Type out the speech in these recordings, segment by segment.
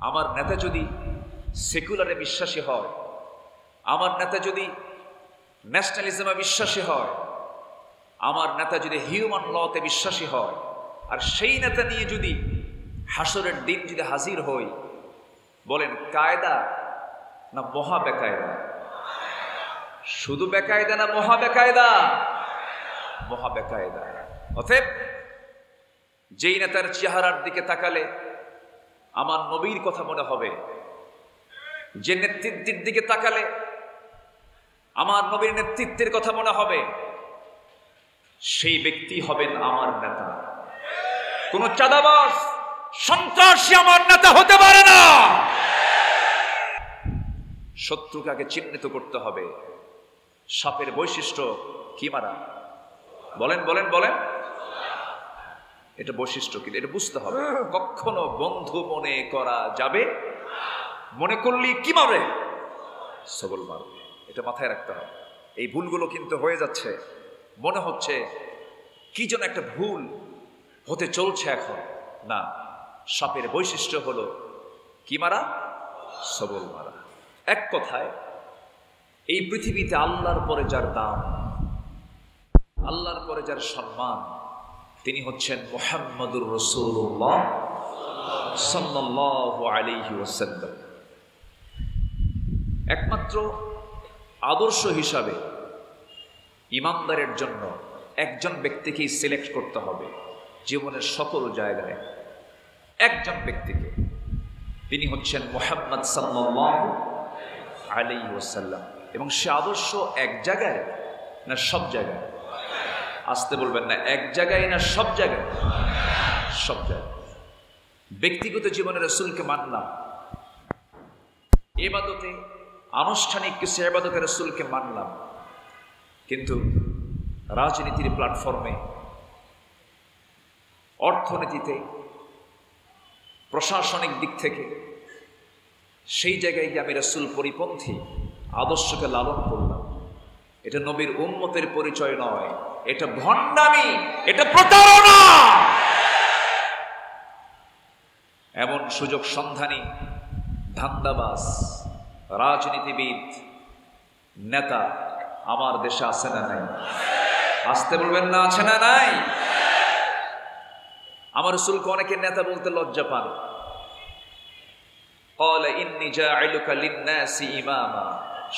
আমার নেতা যদি সেকুলারে বিশ্বাসী হয়, আমার নেতা যদি ন্যাশনালিজমে বিশ্বাসী হয়, আমার নেতা যদি হিউম্যান লতে বিশ্বাসী হয়, আর সেই নেতা নিয়ে যদি হাসরের দিন যদি হাজির হই, বলেন কায়দা না মহা বেকায়দা? শুধু বেকায়দা না মহা বেকায়দা? মহা বেকায়দা। অতএব যেই নেতার চেহারার দিকে তাকালে আমার নবীর কথা মনে হবে, যে নেতৃত্বের দিকে তাকালে আমার নবীর নেতৃত্বের কথা মনে হবে, সেই ব্যক্তি হবেন আমার নেতা। কোন চাঁদাবাজ সন্ত্রাসী আমার নেতা হতে পারে না। শত্রুকে আগে চিহ্নিত করতে হবে। সাপের বৈশিষ্ট্য কি মারা? বলেন বলেন বলেন, এটা বৈশিষ্ট্য কি এটা বুঝতে হবে। কখনো বন্ধু মনে করা যাবে, মনে করলি কি মারবে? সবল মারবে। এটা মাথায় রাখতে হবে। এই ভুলগুলো কিন্তু হয়ে যাচ্ছে, মনে হচ্ছে কি যেন একটা ভুল হতে চলছে এখন। না, সাপের বৈশিষ্ট্য হলো কি মারা? সবল মারা। এক কথায় এই পৃথিবীতে আল্লাহর পরে যার দাম, আল্লাহর পরে যার সম্মান, তিনি হচ্ছেন মুহাম্মদুর রাসূলুল্লাহ সাল্লাল্লাহু আলাইহি ওয়াসাল্লাম। একমাত্র আদর্শ হিসাবে ইমানদারের জন্য একজন ব্যক্তিকেই সিলেক্ট করতে হবে জীবনের সকল জায়গায়, একজন ব্যক্তিকে। তিনি হচ্ছেন মুহাম্মদ সাল্লাল্লাহু আলাইহি ওয়াসাল্লাম। এবং সে আদর্শ এক জায়গায় না সব জায়গায়? আসতে বলবেন না, এক জায়গায় না সব জায়গায়? সব জায়গায়। ব্যক্তিগত জীবনে রাসূলকে মানলাম, ইবাদতে আনুষ্ঠানিক কিছু ইবাদতে রাসূলকে মানলাম, কিন্তু রাজনীতির প্ল্যাটফর্মে, অর্থনীতিতে, প্রশাসনিক দিক থেকে সেই জায়গায় গিয়ে আমি রাসূল পরিপন্থী আদর্শকে লালন করলাম, এটা নবীর উম্মতের পরিচয় নয়, এটা ভণ্ডামি, এটা প্রতারণা। এমন সুযোগ সন্ধানী ধান্দাবাজ রাজনীতিবিদ নেতা আমার দেশে আছে না নাই? আসতে বলবেন না, আছে না নাই? আমার রাসূলকে অনেকে নেতা বলতে লজ্জা পান। ক্বালা ইন্নী জাইলুকা লিন-নাসি ইমামা।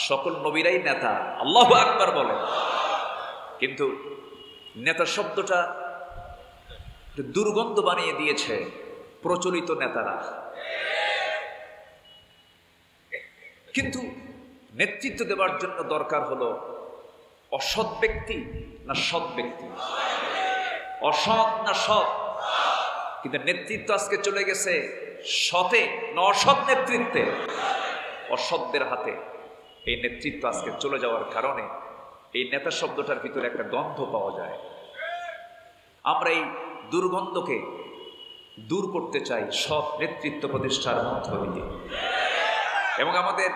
সকল নবীরাই নেতা, আল্লাহু আকবার বলেন। কিন্তু নেতা শব্দটা দুর্গন্ধ বানিয়ে দিয়েছে প্রচলিত নেতারা। কিন্তু নেতৃত্ব দেওয়ার জন্য দরকার হলো অসৎ ব্যক্তি না সৎ ব্যক্তি? অসৎ না সৎ? কিন্তু নেতৃত্ব আজকে চলে গেছে সতে না অসৎ নেতৃত্বে? অসৎদের হাতে এই নেতৃত্ব আজকে চলে যাওয়ার কারণে এই নেতা শব্দটার ভিতরে একটা গন্ধ পাওয়া যায়। আমরা এই দুর্গন্ধকে দূর করতে চাই সৎ নেতৃত্ব প্রতিষ্ঠার মধ্য দিয়ে। এবং আমাদের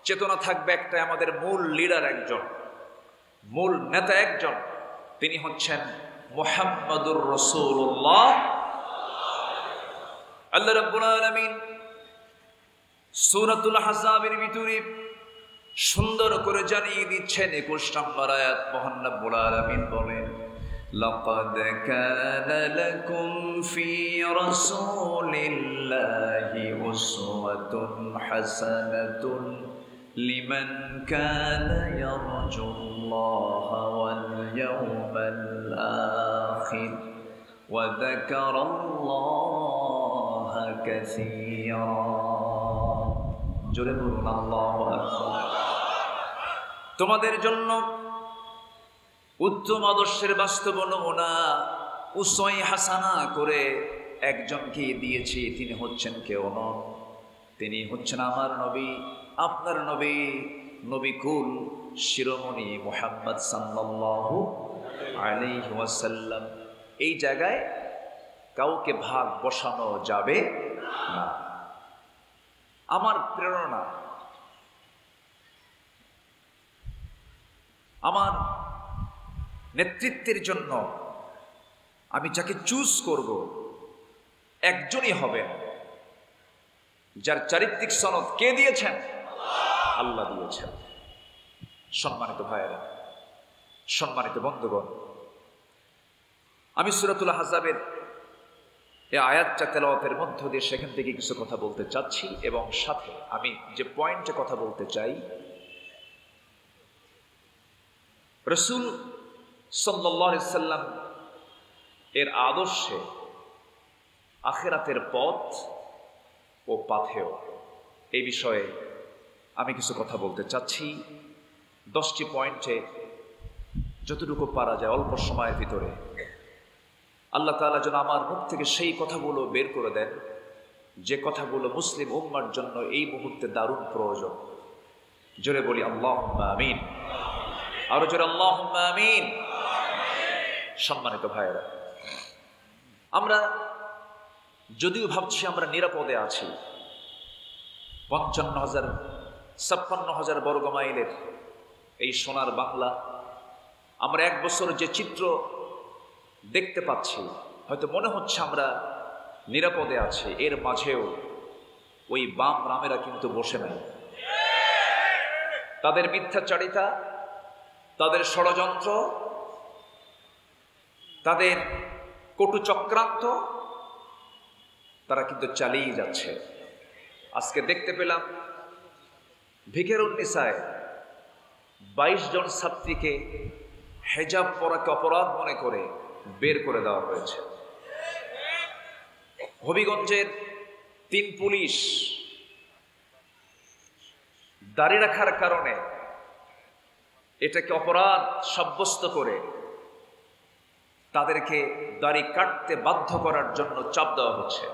চেতনা থাকবে একটা, আমাদের মূল লিডার একজন, মূল নেতা একজন, তিনি হচ্ছেন মুহাম্মদুর রাসূলুল্লাহ। আল্লাহ রাব্বুল আলামিন সূরাতুল আহজাবের ভিতরে সুন্দর করে জানিয়ে দিচ্ছেন 21 নম্বর আয়াত। মহান রব্বুল আলামিন বলেন, লাকাদ কানা লাকুম ফি রাসূলিল্লাহি উসওয়াতুন হাসানাতুন লিমান কানা ইয়ারজুল্লাহা ওয়াল ইয়াওমাল আখির ওয়া যাকারাল্লাহা কাসীরা। জোরে বলুন আল্লাহু আকবার। তোমাদের জন্য উত্তম আদর্শের বাস্তব নমুনা উসওয়ায়ে হাসানা করে একজনকে দিয়েছি। তিনি হচ্ছেন কেউ নন, তিনি হচ্ছেন আমার নবী, আপনার নবী, নবীকুল শিরোমণি মুহাম্মদ সাল্লাল্লাহু আলাইহি ওয়াসাল্লাম। এই জায়গায় কাউকে ভাগ বসানো যাবে না। আমার প্রেরণা, আমার নেতৃত্বের জন্য আমি যাকে চুজ করব একজনই হবেন, যার চারিত্রিক সনদ কে দিয়েছেন? আল্লাহ দিয়েছেন। সম্মানিত ভাইয়েরা, সম্মানিত বন্ধুগণ, আমি সূরাতুল আহজাবের এই আয়াতটা তেলাওয়াতের মধ্য দিয়ে সেখান থেকে কিছু কথা বলতে চাচ্ছি, এবং সাথে আমি যে পয়েন্টে কথা বলতে চাই, রাসূল সাল্লাল্লাহু আলাইহি সাল্লাম এর আদর্শে আখিরাতের পথ ও পাথেয়, এই বিষয়ে আমি কিছু কথা বলতে চাচ্ছি। 10টি পয়েন্টে যতটুকু পারা যায় অল্প সময়ের ভিতরে আল্লাহ তাআলা যেন আমার মুখ থেকে সেই কথাগুলো বের করে দেন যে কথাগুলো মুসলিম উম্মার জন্য এই মুহূর্তে দারুণ প্রয়োজন। জোরে বলি আল্লাহুম্মা আমিন। আরো জোরে আল্লাহুম্মা আমিন। সম্মানিত ভাইয়েরা, আমরা যদিও ভাবছি আমরা নিরাপদে আছি, 55,000-56,000 বর্গ মাইলের এই সোনার বাংলা, আমরা এক বছর যে চিত্র দেখতে পাচ্ছি, হয়তো মনে হচ্ছে আমরা নিরাপদে আছি, এর মাঝেও ওই বাম রামেরা কিন্তু বসে নাই। তাদের মিথ্যাচারিতা, তাদের ষড়যন্ত্র, তাদের কটু চক্রান্ত তারা কিন্তু চালিয়ে যাচ্ছে। আজকে দেখতে পেলাম ভিকেরুন্নিসায় 22 জন ছাত্রীকে হেজাব পরাকে অপরাধ মনে করে বের করে দেওয়া হয়েছে। হবিগঞ্জের 3 পুলিশ দাড়ি রাখার কারণে এটাকে অপরাধ সাব্যস্ত করে তাদেরকে দাড়ি কাটতে বাধ্য করার জন্য চাপ দেওয়া হচ্ছে।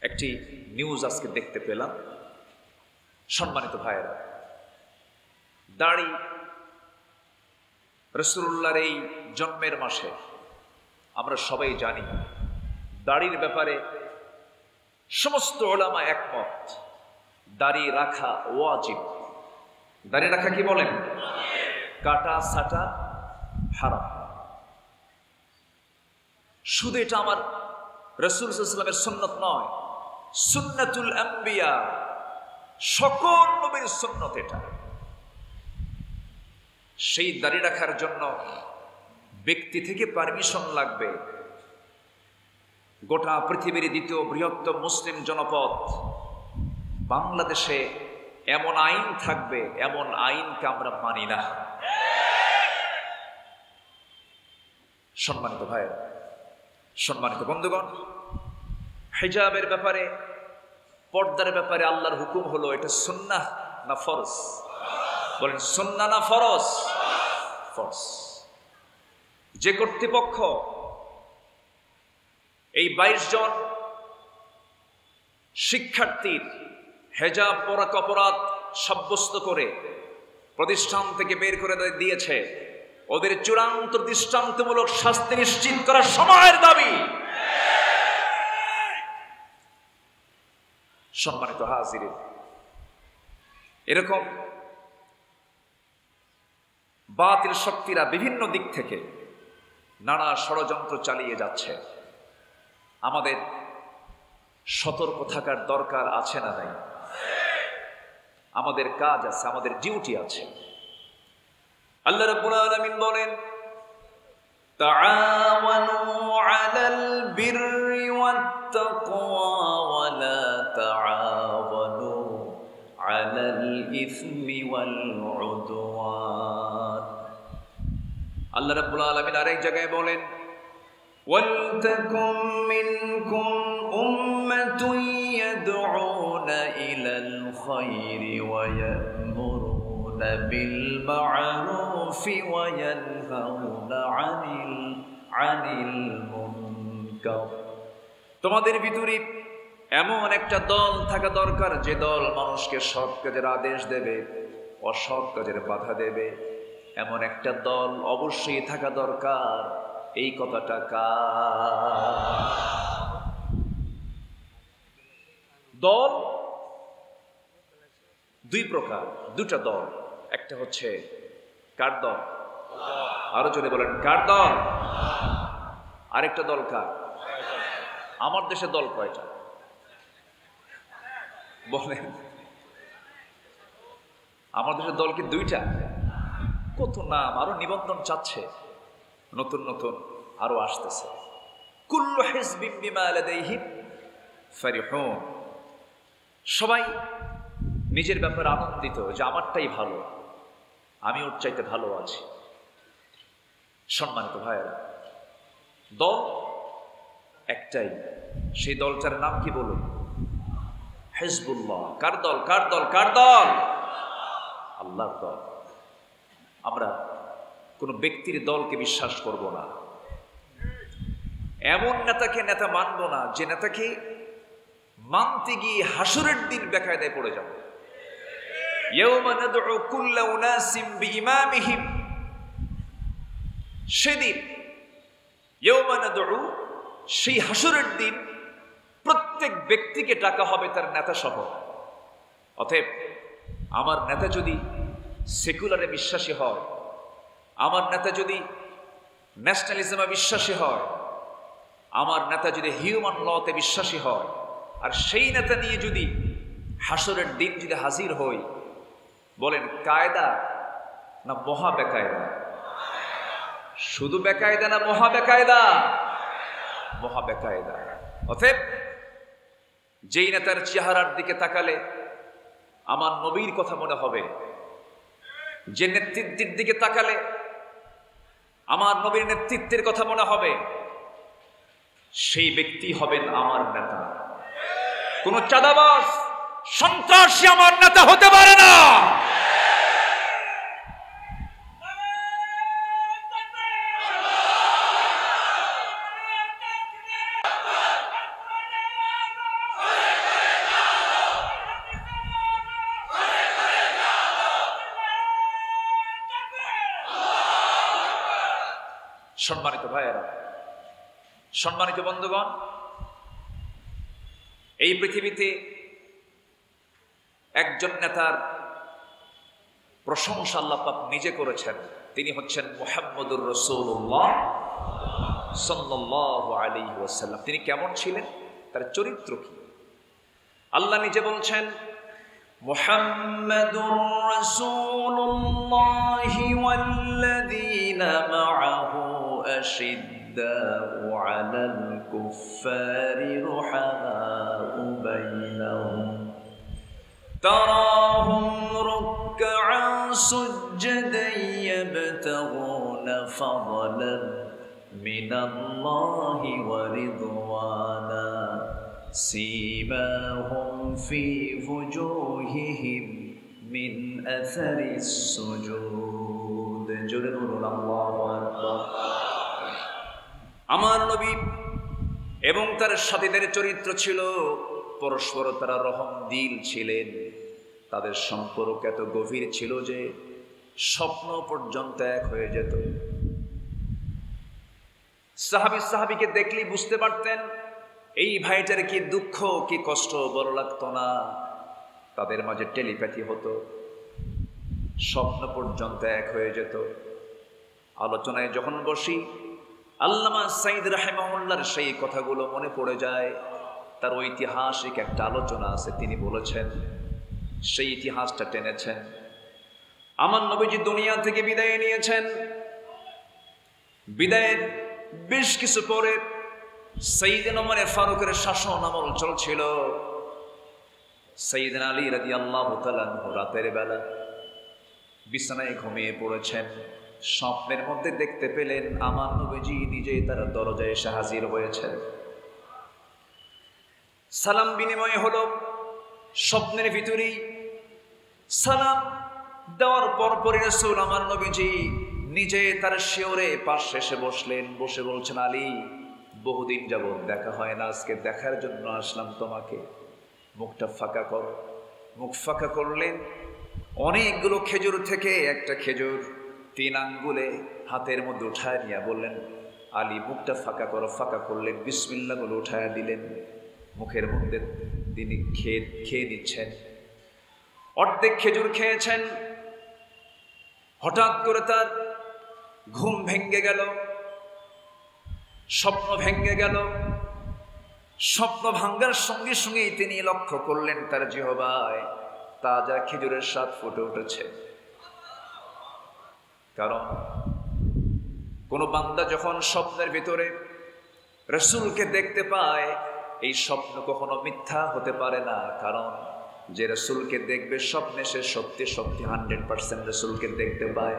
একটি নিউজ আজকে দেখতে পেলাম। সম্মানিত ভাইয়েরা, দাড়ি রাসূলুল্লাহর এই জন্মের মাসে আমরা সবাই জানি দাড়ির ব্যাপারে সমস্ত উলামা একমত, দাড়ি রাখা ওয়াজিব। দাড়ি রাখা কি বলেন? কাটা ছাটা হারাম। শুধু এটা আমার রাসূল সাল্লাল্লাহু আলাইহি ওয়াসাল্লামের সুন্নাত নয়, সুন্নাতুল আম্বিয়া, সকল নবীর সুন্নাত এটা। সেই দাড়ি রাখার জন্য ব্যক্তি থেকে পারমিশন লাগবে। গোটা পৃথিবীর দ্বিতীয় বৃহত্তম মুসলিম জনপদ বাংলাদেশে এমন আইন থাকবে, এমন আইনকে আমরা মানি না। সম্মানিত ভাইয়েরা, সম্মানিত বন্ধুগণ, হিজাবের ব্যাপারে, পর্দার ব্যাপারে আল্লাহর হুকুম হলো এটা সুন্নাহ না ফরজ? বলেন সুন্নাহ না ফরজ? ফরজ। যে কর্তৃপক্ষ এই 22 জন শিক্ষার্থীর হেজাব পরাকে অপরাধ সাব্যস্ত করে প্রতিষ্ঠান থেকে বের করে দিয়েছে, ওদের চূড়ান্ত দৃষ্টান্তমূলক শাস্তি নিশ্চিত করার সময়ের দাবি। সম্মানিত হাজিরিন, এরকম বাতিল শক্তিরা বিভিন্ন দিক থেকে নানা ষড়যন্ত্র চালিয়ে যাচ্ছে। আমাদের সতর্ক থাকার দরকার আছে না নাই? আমাদের কাজ আছে, আমাদের ডিউটি আছে। আল্লাহ রাব্বুল আলামিন বলেন, তাআওয়ানু আলাল বিররি ওয়াত তাকওয়া ওয়া লা তাআওয়ানু আলাল ইসমি ওয়াল উদওয়ান। আল্লাহ রাব্বুল আলামিন আরেক জায়গায় বলেন, ওয়ালতাকুম মিনকুম উম্মাতুন ইয়াদউনা ইলাল খায়রি ওয়া ইয়া'মুরুনা বিল মা'রুফি ওয়া ইয়ানহাউনা আনিল মুনকার। তোমাদের ভিতরে এমন একটা দল থাকা দরকার যে দল মানুষকে সৎ কাজের আদেশ দেবে, অসৎ কাজের বাধা দেবে। এমন একটা দল অবশ্যই থাকা দরকার। এই কথাটা দল 2 প্রকার, 2টা দল। একটা হচ্ছে কার দল? আরো জোরে বলেন, কার দল? আরেকটা দল কার? আমার দেশে দল কয়টা? বলেন, আমাদের দল কি দুইটা? কত নাম, আরো নিবন্ধন চাচ্ছে, নতুন নতুন আরো আসতেছে। কুল্লু হিজবিম বিমা লাদাইহিম ফারিহুন। সবাই নিজের ব্যাপারে আনন্দিত যে আমারটাই ভালো, আমি ওর চাইতে ভালো আছি। সম্মানিত ভাইয়েরা, দল একটাই, সেই দলটার নাম কি বলুন? হিজবুল্লাহ। কার দল? কার দল? কার দল? আল্লাহর দল। আমরা কোন ব্যক্তির দলকে বিশ্বাস করব না, এমন নেতাকে নেতা মানব না যে নেতাকে মানতে গিয়ে হাসরের দিন বেকায়দায় পড়ে যাব। ইয়াউমা নাদউ কুল্লা উনাসিম বিইমামিহিম, সেদিন ইয়াউমা নাদউ, সেই হাসরের দিন প্রত্যেক ব্যক্তিকে ডাকা হবে তার নেতা সহ। অতএব আমার নেতা যদি সেকুলারে বিশ্বাসী হয়, আমার নেতা যদি ন্যাশনালিজমে বিশ্বাসী হয়, আমার নেতা যদি হিউম্যান লতে বিশ্বাসী হয়, আর সেই নেতা নিয়ে যদি হাসরের দিন যদি হাজির হই, বলেন কায়দা না মহা বেকায়দা? শুধু বেকায়দা না মহা বেকায়দা? মহা বেকায়দা। অতএব যেই নেতার চেহারার দিকে তাকালে আমার নবীর কথা মনে হবে, যে নেতৃত্বের দিকে তাকালে আমার নবীর নেতৃত্বের কথা মনে হবে, সেই ব্যক্তি হবেন আমার নেতা। কোন চাঁদাবাজ সন্ত্রাসী আমার নেতা হতে পারে না। সম্মানিত ভাইয়েরা, সম্মানিত বন্ধুগণ, এই পৃথিবীতে একজন নেতার প্রশংসা আল্লাহ পাক নিজে করেছেন। তিনি হচ্ছেন মুহাম্মদুর রাসূলুল্লাহ সাল্লাল্লাহু আলাইহি ওয়াসাল্লাম। তিনি কেমন ছিলেন, তার চরিত্র কি? আল্লাহ নিজে বলছেন, মুহাম্মাদুর রাসূলুল্লাহি ওয়াল্লাযীনা মা'আহু আশিদ্দাউ আলাল কুফফারি রুহামাউ বাইনাহুম তারাহুম রুকআন সুজদান ইয়াবতাগুনা ফাদলান মিনাল্লাহি ওয়া রিদওয়ানা سيماهم في وجوههم من أثر السجود جلدون الله أكبر। আমার নবী এবং তার সাথীদের চরিত্র ছিল পরস্পর তারা রহম দিল ছিলেন। তাদের সম্পর্ক এত গভীর ছিল যে স্বপ্ন পর্যন্ত এক হয়ে যেত। সাহাবীকে দেখলেই বুঝতে পারতেন এই ভাইটার কি দুঃখ কি কষ্ট বড় লাগতো না। তাদের মাঝে টেলিপ্যাথি হতো, স্বপ্ন পর্যন্ত এক হয়ে যেত। আলোচনায় যখন বসি আল্লামা সাঈদ রাহিমাহুল্লাহর সেই কথাগুলো মনে পড়ে যায়। তার ঐতিহাসিক একটা আলোচনা আছে, তিনি বলেছেন, সেই ইতিহাসটা টেনেছেন। আমার নবীজি দুনিয়া থেকে বিদায় নিয়েছেন। বিদায়ের বেশ কিছু পরে সাইয়েদনা ওমর ফারুকের শাসন আমল চলছিল। সাইয়েদনা আলী রাদিয়াল্লাহু তাআলা রাতের বেলা বিছানায় ঘুমিয়ে পড়েছেন। স্বপ্নের মধ্যে দেখতে পেলেন আমার নবীজি নিজেই তার দরজায় এসে হাজির হয়েছেন। সালাম বিনিময় হলো। স্বপ্নের ভিতরেই সালাম দেওয়ার পরপরই রাসূল আমার নবীজি নিজে তার শিয়রে পাশে এসে বসলেন। বসে বলছেন, আলী, বহুদিন যাবত দেখা হয় না, আজকে দেখার জন্য আসলাম তোমাকে। মুখটা ফাঁকা করো। মুখ ফাঁকা করলেন। অনেকগুলো খেজুর থেকে একটা খেজুর 3 আঙ্গুলে হাতের মধ্যে উঠায় নিয়ে বললেন, আলী, মুখটা ফাঁকা করো। ফাঁকা করলেন, বিসমিল্লাহ বলে উঠায় দিলেন। মুখের মধ্যে তিনি খেয়ে নিচ্ছেন। অর্ধেক খেজুর খেয়েছেন। হঠাৎ করে তার ঘুম ভেঙে গেল, স্বপ্ন ভেঙে গেল। স্বপ্ন ভাঙ্গার সঙ্গে সঙ্গেই তিনি লক্ষ্য করলেন তার জিহ্বায় তাজা খেজুরের স্বাদ ফুটে উঠেছে। কারণ কোন বান্দা যখন স্বপ্নের ভিতরে রাসূলকে দেখতে পায়, এই স্বপ্ন কখনো মিথ্যা হতে পারে না। কারণ যে রাসূলকে দেখবে স্বপ্নে, সে সত্যি সত্যি 100% রাসূলকে দেখতে পায়।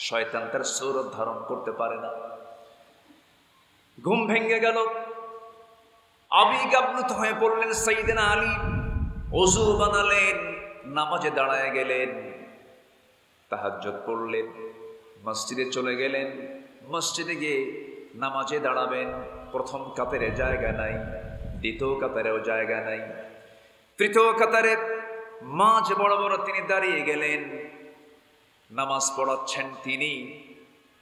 শয়তান তার সূরত ধারণ করতে পারে না। ঘুম ভেঙে গেল, আবেগ আপ্লুত হয়ে পড়লেন সাইয়েদনা আলী। ওযু বানালেন, নামাজে দাঁড়ায় গেলেন, তাহাজ্জুদ পড়লেন, মসজিদে চলে গেলেন। মসজিদে গিয়ে নামাজে দাঁড়াবেন, প্রথম কাতারে জায়গা নাই, দ্বিতীয় কাতারেও জায়গা নাই, তৃতীয় কাতারে মাঝ বড় বড় তিনি দাঁড়িয়ে গেলেন। নামাজ পড়াচ্ছেন তিনি,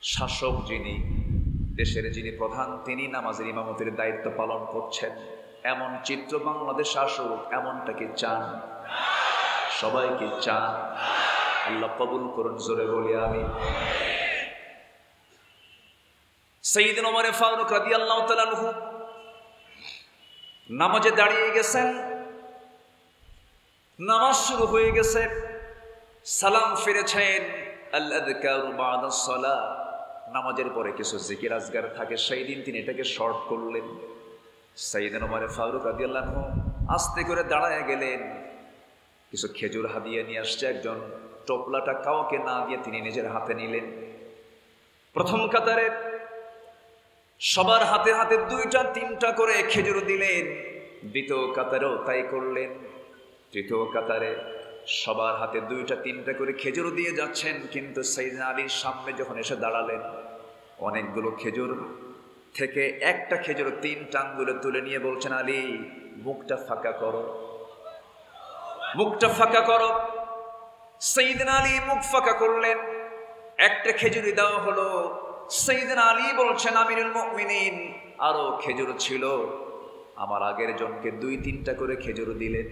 শাসক যিনি, দেশের যিনি প্রধান, তিনি নামাজের ইমামতির দায়িত্ব পালন করছেন। এমন চিত্র বাংলাদেশ আসুক, এমনটাকে চান? সবাইকে চান? আল্লাহ কবুল করুন, জোরে বলি আমিন। সাইয়েদনা ওমর ফারুক রাদিয়াল্লাহু তাআলা আনহু নামাজে দাঁড়িয়ে গেছেন, নামাজ শুরু হয়ে গেছে, সালাম ফিরেছেন। আল আযকারু বা'দাস সালাহ, নামাজের পরে কিছু জিকির আজগার থাকে, সেই দিন তিনি এটাকে শর্ট করলেন। সাইয়েদনা ওমর ফারুক রাদিয়াল্লাহু আনহু আস্তে করে দাঁড়ায় গেলেন, কিছু খেজুর হাদিয়া নিয়ে আসছে একজন, টোপলাটা কাউকে না দিয়ে তিনি নিজের হাতে নিলেন। প্রথম কাতারে সবার হাতে হাতে 2টা 3টা করে খেজুর দিলেন, দ্বিতীয় কাতারেও তাই করলেন, তৃতীয় কাতারে সবার হাতে 2টা 3টা করে খেজুর দিয়ে যাচ্ছেন। কিন্তু সাইয়েদনা আলীর সামনে যখন এসে দাঁড়ালেন, অনেকগুলো খেজুর থেকে একটা খেজুর 3টা আঙ্গুলে তুলে নিয়ে বলছেন, আলী মুখটা ফাঁকা করো, মুখটা ফাঁকা করো। সাইয়েদনা আলী মুখ ফাঁকা করলেন, একটা খেজুরি দেওয়া হলো। সাইয়েদনা আলী বলছেন, আমিরুল মুমিনিন, আরো খেজুর ছিল, আমার আগের জনকে 2-3টা করে খেজুর দিলেন,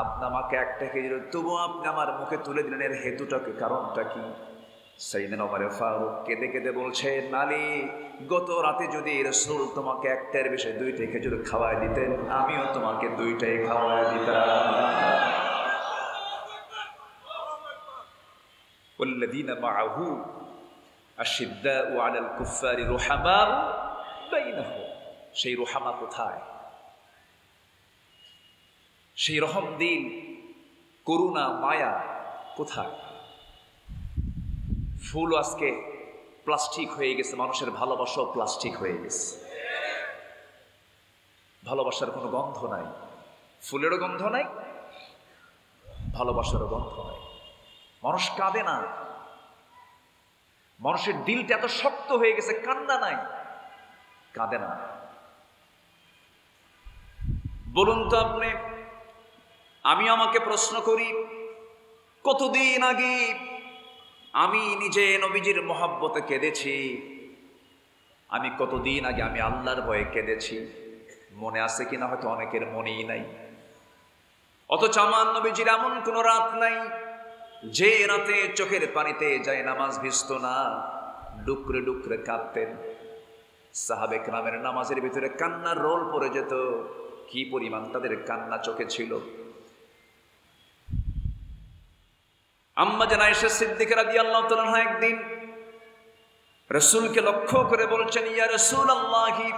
আপনি আমাকে একটা খেজুর, তবু আপনি আমার মুখে তুলে দিলেন, এর হেতুটা কি, কারণটা কি? সাইয়েদনা ওমর ফারুক কেঁদে কেঁদে বলছেন, আলী গত রাতে যদি রাসূল তোমাকে একটার বেশি 2টা খেজুর খাওয়ায় দিতেন, আমিও তোমাকে 2টাই খাওয়ায় দিতাম। والذين معه أشداء على الكفار رحماء بينهم, সেই রুহামা কোথায়? সেই রহম দিল, করুণা, মায়া কোথায়? ফুল আজকে প্লাস্টিক হয়ে গেছে, মানুষের ভালোবাসাও প্লাস্টিক হয়ে গেছে। ভালোবাসার কোনো গন্ধ নাই, ফুলেরও গন্ধ নাই, ভালোবাসারও গন্ধ নাই। মানুষ কাঁদে না, মানুষের দিলটা এত শক্ত হয়ে গেছে, কান্না নাই, কাঁদে না। বলুন তো আপনি, আমি আমাকে প্রশ্ন করি, কতদিন আগে আমি নিজে নবীজির মহব্বতে কেঁদেছি, আমি কতদিন আগে আমি আল্লাহর ভয়ে কেঁদেছি, মনে আছে কিনা হয়তো অনেকের মনেই নাই। অথচ আমার নবীজির এমন কোন রাত নাই যে রাতে চোখের পানিতে যায় নামাজ ভিজত না, ডুকরে ডুকরে কাঁদতেন। সাহাবে কেরামের নামাজের ভিতরে কান্নার রোল পড়ে যেত, কি পরিমাণ তাদের কান্না চোখে ছিল। আম্মা জান আয়েশা সিদ্দিকা রাদিয়াল্লাহু তাআলা আনহা একদিন রাসূলকে লক্ষ্য করে বলছেন, ইয়া রাসূলুল্লাহি,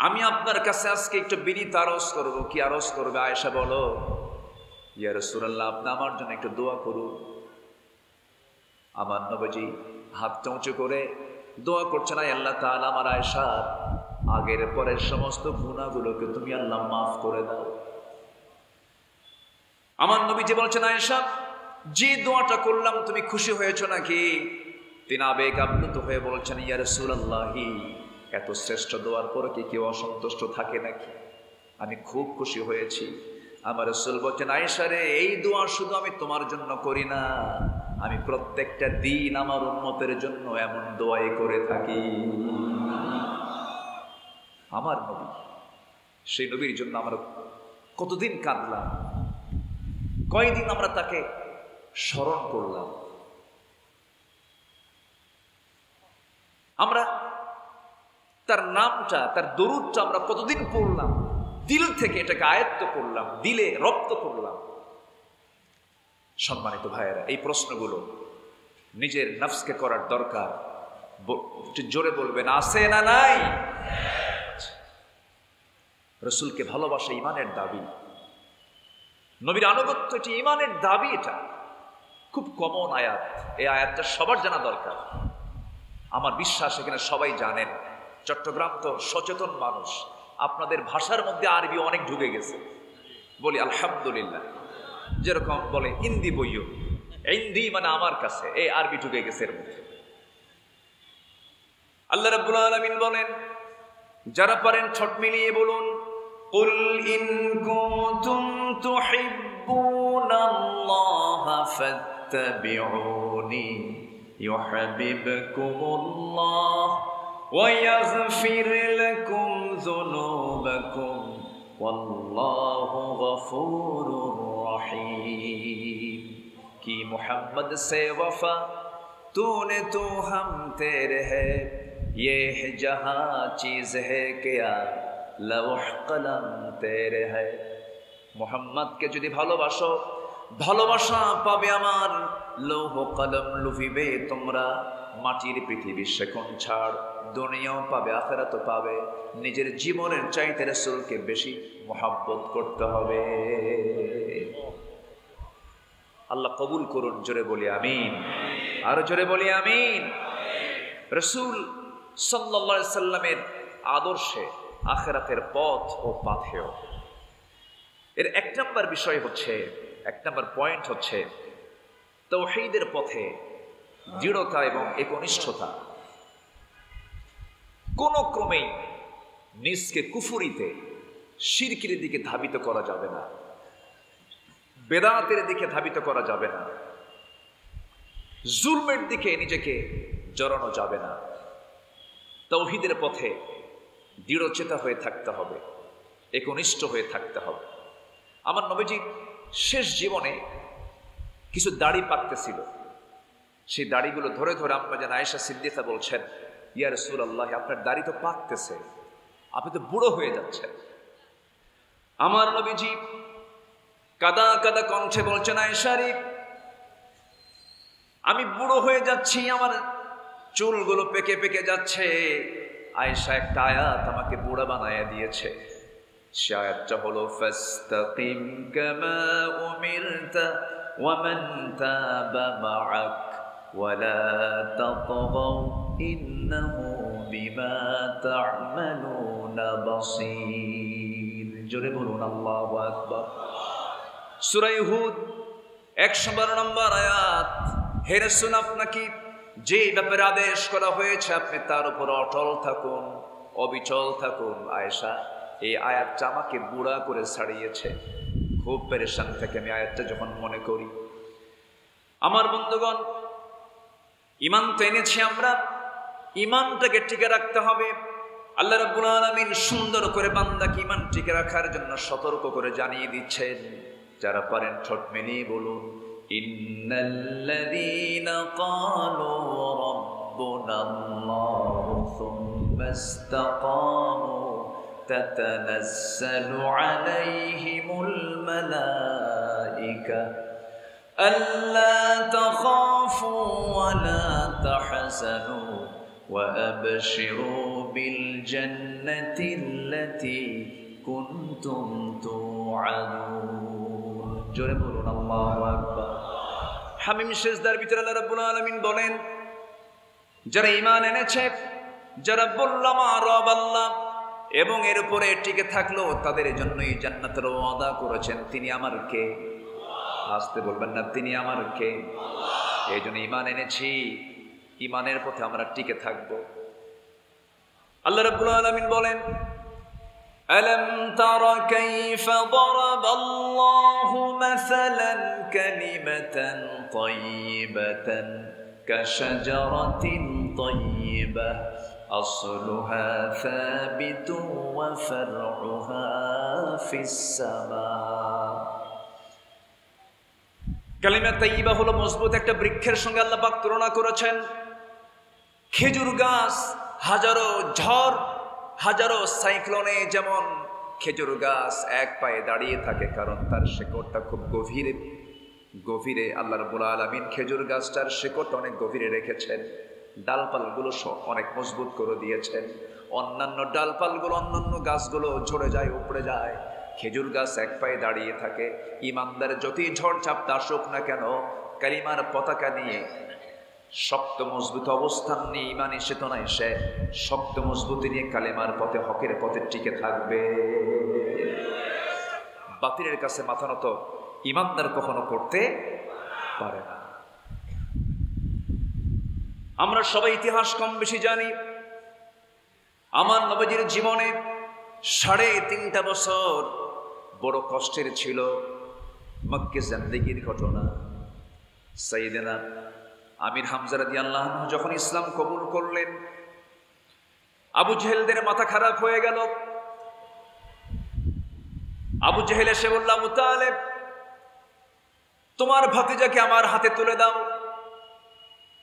আমি আপনার কাছে আজকে একটু বিনীত আরজ করব। কি আরজ করবে? আয়েশা বলো, ইয়া রাসূলুল্লাহ, আপনি আমার জন্য একটু দোয়া করুন। আমার নবীজি হাতটা উঁচু করে দোয়া করছেন, আয় আল্লাহ তাআলা, আমার আয়েশার আগের পরের সমস্ত গুনাহগুলোকে তুমি আল্লাহ মাফ করে দাও। আমার নবীজি বলছেন, আয়েশা, যে দোয়াটা করলাম তুমি খুশি হয়েছো নাকি? তিনি আবেগ আপ্লুত হয়ে বলছেন, ইয়া রাসূলুল্লাহি, এত শ্রেষ্ঠ দোয়ার পরে কি কেউ অসন্তুষ্ট থাকে নাকি? আমি খুব খুশি হয়েছি। আমার রাসূল বলছেন, আয়েশা রে, এই দোয়া শুধু আমি তোমার জন্য করি না, আমি প্রত্যেকটা দিন আমার উম্মতের জন্য এমন দোয়াই করে থাকি। আমার নবী, সেই নবীর জন্য আমরা কতদিন কাঁদলাম, কয়দিন আমরা তাকে স্মরণ করলাম। আমরা তার নামটা, তার দরুদটা আমরা কতদিন পড়লাম, দিল থেকে এটাকে আয়ত্ত করলাম, দিলে রপ্ত করলাম। সম্মানিত ভাইয়েরা, এই প্রশ্নগুলো নিজের নফসকে করার দরকার। জোরে বলবেন, আছে না নাই? রসুলকে ভালোবাসা ইমানের দাবি, নবীর আনুগত্য এটি ইমানের দাবি। এটা খুব কমন আয়াত, এই আয়াতটা সবার জানা দরকার। আমার বিশ্বাস এখানে সবাই জানেন। চট্টগ্রাম তো সচেতন মানুষ, আপনাদের ভাষার মধ্যে আরবি অনেক ঢুকে গেছে। বলি আলহামদুলিল্লাহ। যেরকম বলে হিন্দি বইও, হিন্দি মানে আমার কাছে, এই আরবি ঢুকে গেছে এর মধ্যে। আল্লাহ রাব্বুল আলামিন বলেন, যারা পারেন ঠোঁট মিলিয়ে বলুন, কুল ইন কুনতুম তুহিব্বুনাল্লাহা ফাত্তাবিউনি ইউহিব্বুকুমুল্লাহ ওয়া ইয়াগফির লাকুম যুনুবাকুম ওয়াল্লাহু গফুরুর রহিম। কি মুহাম্মদ সে वफा तूने तो हम तेरे है, ये जहां चीज है क्या लौह कलम तेरे है। মুহাম্মদকে যদি ভালোবাসো, ভালোবাসা পাবে আমার, লৌহ কলম লুফিবে তোমরা। মাটির পৃথিবী সেখন ছাড়, দুনিয়াও পাবে, আখিরাতও পাবে। নিজের জীবনের চাইতে রাসূলকে বেশি মুহাব্বত করতে হবে। আল্লাহ কবুল করুন। জোরে বলি আমিন, আরো জোরে বলি আমিন। রাসূল সাল্লাল্লাহু আলাইহি সাল্লামের আদর্শে আখিরাতের পথ ও পাথেয়। এর এক নম্বর বিষয় হচ্ছে, এক নম্বর পয়েন্ট হচ্ছে তাওহীদের পথে দৃঢ়তা এবং একনিষ্ঠতা। কোন ক্রমেই নিজকে কুফরিতে, শিরকের দিকে ধাবিত করা যাবে না, বেদাতের দিকে ধাবিত করা যাবে না, জুলমের দিকে নিজেকে জড়ানো যাবে না। তাওহীদের পথে দৃঢ়চেতা হয়ে থাকতে হবে, একনিষ্ঠ হয়ে থাকতে হবে। আমার নবীজি শেষ জীবনে কিছু দাড়ি পাকতেছিল, সেই দাড়িগুলো ধরে ধরে আম্মা জান আয়েশা সিদ্দিকা বলছেন, ইয়া রাসূলুল্লাহ, আপনার দাড়ি তো পাকতেছে, আপনি তো বুড়ো হয়ে যাচ্ছেন। আমার নবীজি কাদা কাদা কণ্ঠে বলছেন, আয়েশা রে, আমি বুড়ো হয়ে যাচ্ছি, আমার চুলগুলো পেকে পেকে যাচ্ছে। আয়েশা একটা আয়াত আমাকে বুড়া বানায়া দিয়েছে। সে আয়াতটা হলো, ফাস্তাকিম কামা উমিরতা ওয়া মান তাবা মাআক ওয়া লা তাতগাউ ইন্নাহু বিমা তা'মালুনা বাসীর। জোরে বলুন আল্লাহু আকবার। সূরা হুদ 112 নম্বর আয়াত। হে রাসূল, আপনাকে যে ব্যাপারে আদেশ করা হয়েছে আপনি তার উপর অটল থাকুন, অবিচল থাকুন। আয়েশা, এই আয়াতটা আমাকে বুড়া করে ছাড়িয়েছে। খুব পেরেশান থেকে আমি আয়াতটা যখন মনে করি। আমার বন্ধুগণ, ঈমান তো এনেছি আমরা, ঈমানটাকে টিকে রাখতে হবে। আল্লাহ রাব্বুল আলামিন সুন্দর করে বান্দাকে ঈমান টিকে রাখার জন্য সতর্ক করে জানিয়ে দিচ্ছেন। যারা পারেন ঠোঁট মিলিয়ে বলুন, ইন্নাল্লাযীনা ক্বালু রাব্বুনাল্লাহু সুম্মা ইসতাকামু তাতানাজ্জালু আলাইহিমুল মালায়েকা আল্লা তাখাফু ওয়া লা তাহজানু ওয়া আবশিরু বিল জান্নাতিল্লাতী কুনতুম তুআদুন। জোরে বলুন আল্লাহু আকবার। হামিম সিজদার ভিতরে আল্লাহ রাব্বুল আলামিন বলেন, যারা ঈমান এনেছে, যারা বলল আমার রব আল্লাহ এবং এর উপরে টিকে থাকলো, তাদের জন্যই জান্নাতের ওয়াদা করেছেন। তিনি আমার কে? আসতে বলবেন না, তিনি আমার কে? এই জন্য ঈমান এনেছি, ঈমানের পথে আমরা টিকে থাকবো। আল্লাহ রাব্বুল আলামিন বলেন, ألم تر كيف ضرب الله مثلا كلمة طيبة كشجرة طيبة أصلها ثابت وفرعها في السماء। কালিমা তাইয়্যিবা হলো মজবুত একটা বৃক্ষের সঙ্গে আল্লাহ পাক তুলনা করেছেন। খেজুর গাছ হাজারো ঝড় হাজারো সাইক্লোনে যেমন খেজুর গাছ এক পায়ে দাঁড়িয়ে থাকে, কারণ তার শেকড়টা খুব গভীরে গভীরে। আল্লাহ রাব্বুল আলামিন খেজুর গাছটার শেকড়টা অনেক গভীরে রেখেছেন, ডালপালগুলো অনেক মজবুত করে দিয়েছেন। অন্যান্য ডালপালগুলো, অন্যান্য গাছগুলো ঝরে যায়, উপড়ে যায়, খেজুর গাছ এক পায়ে দাঁড়িয়ে থাকে। ইমানদার যতই ঝড় ঝাপটা আসুক না কেন, কালিমার পতাকা নিয়ে শক্ত মজবুত অবস্থান নিয়ে, ইমানি চেতনায় সে শক্ত মজবুতি নিয়ে কালিমার পথে, হকের পথে টিকে থাকবে। বাতিলের কাছে মাথা নত ইমানদার কখনো করতে পারে না। আমরা সবাই ইতিহাস কম বেশি জানি। আমার নবীজির জীবনে 3.5 বছর বড় কষ্টের ছিল। মক্কে জিন্দেগির ঘটনা। সাইয়েদনা আমির হামজা রাদিয়াল্লাহু আনহু যখন ইসলাম কবুল করলেন, আবু জেহেলদের মাথা খারাপ হয়ে গেল। আবু জেহেল এসে বলল, আবু তালেব, তোমার ভাতিজাকে আমার হাতে তুলে দাও,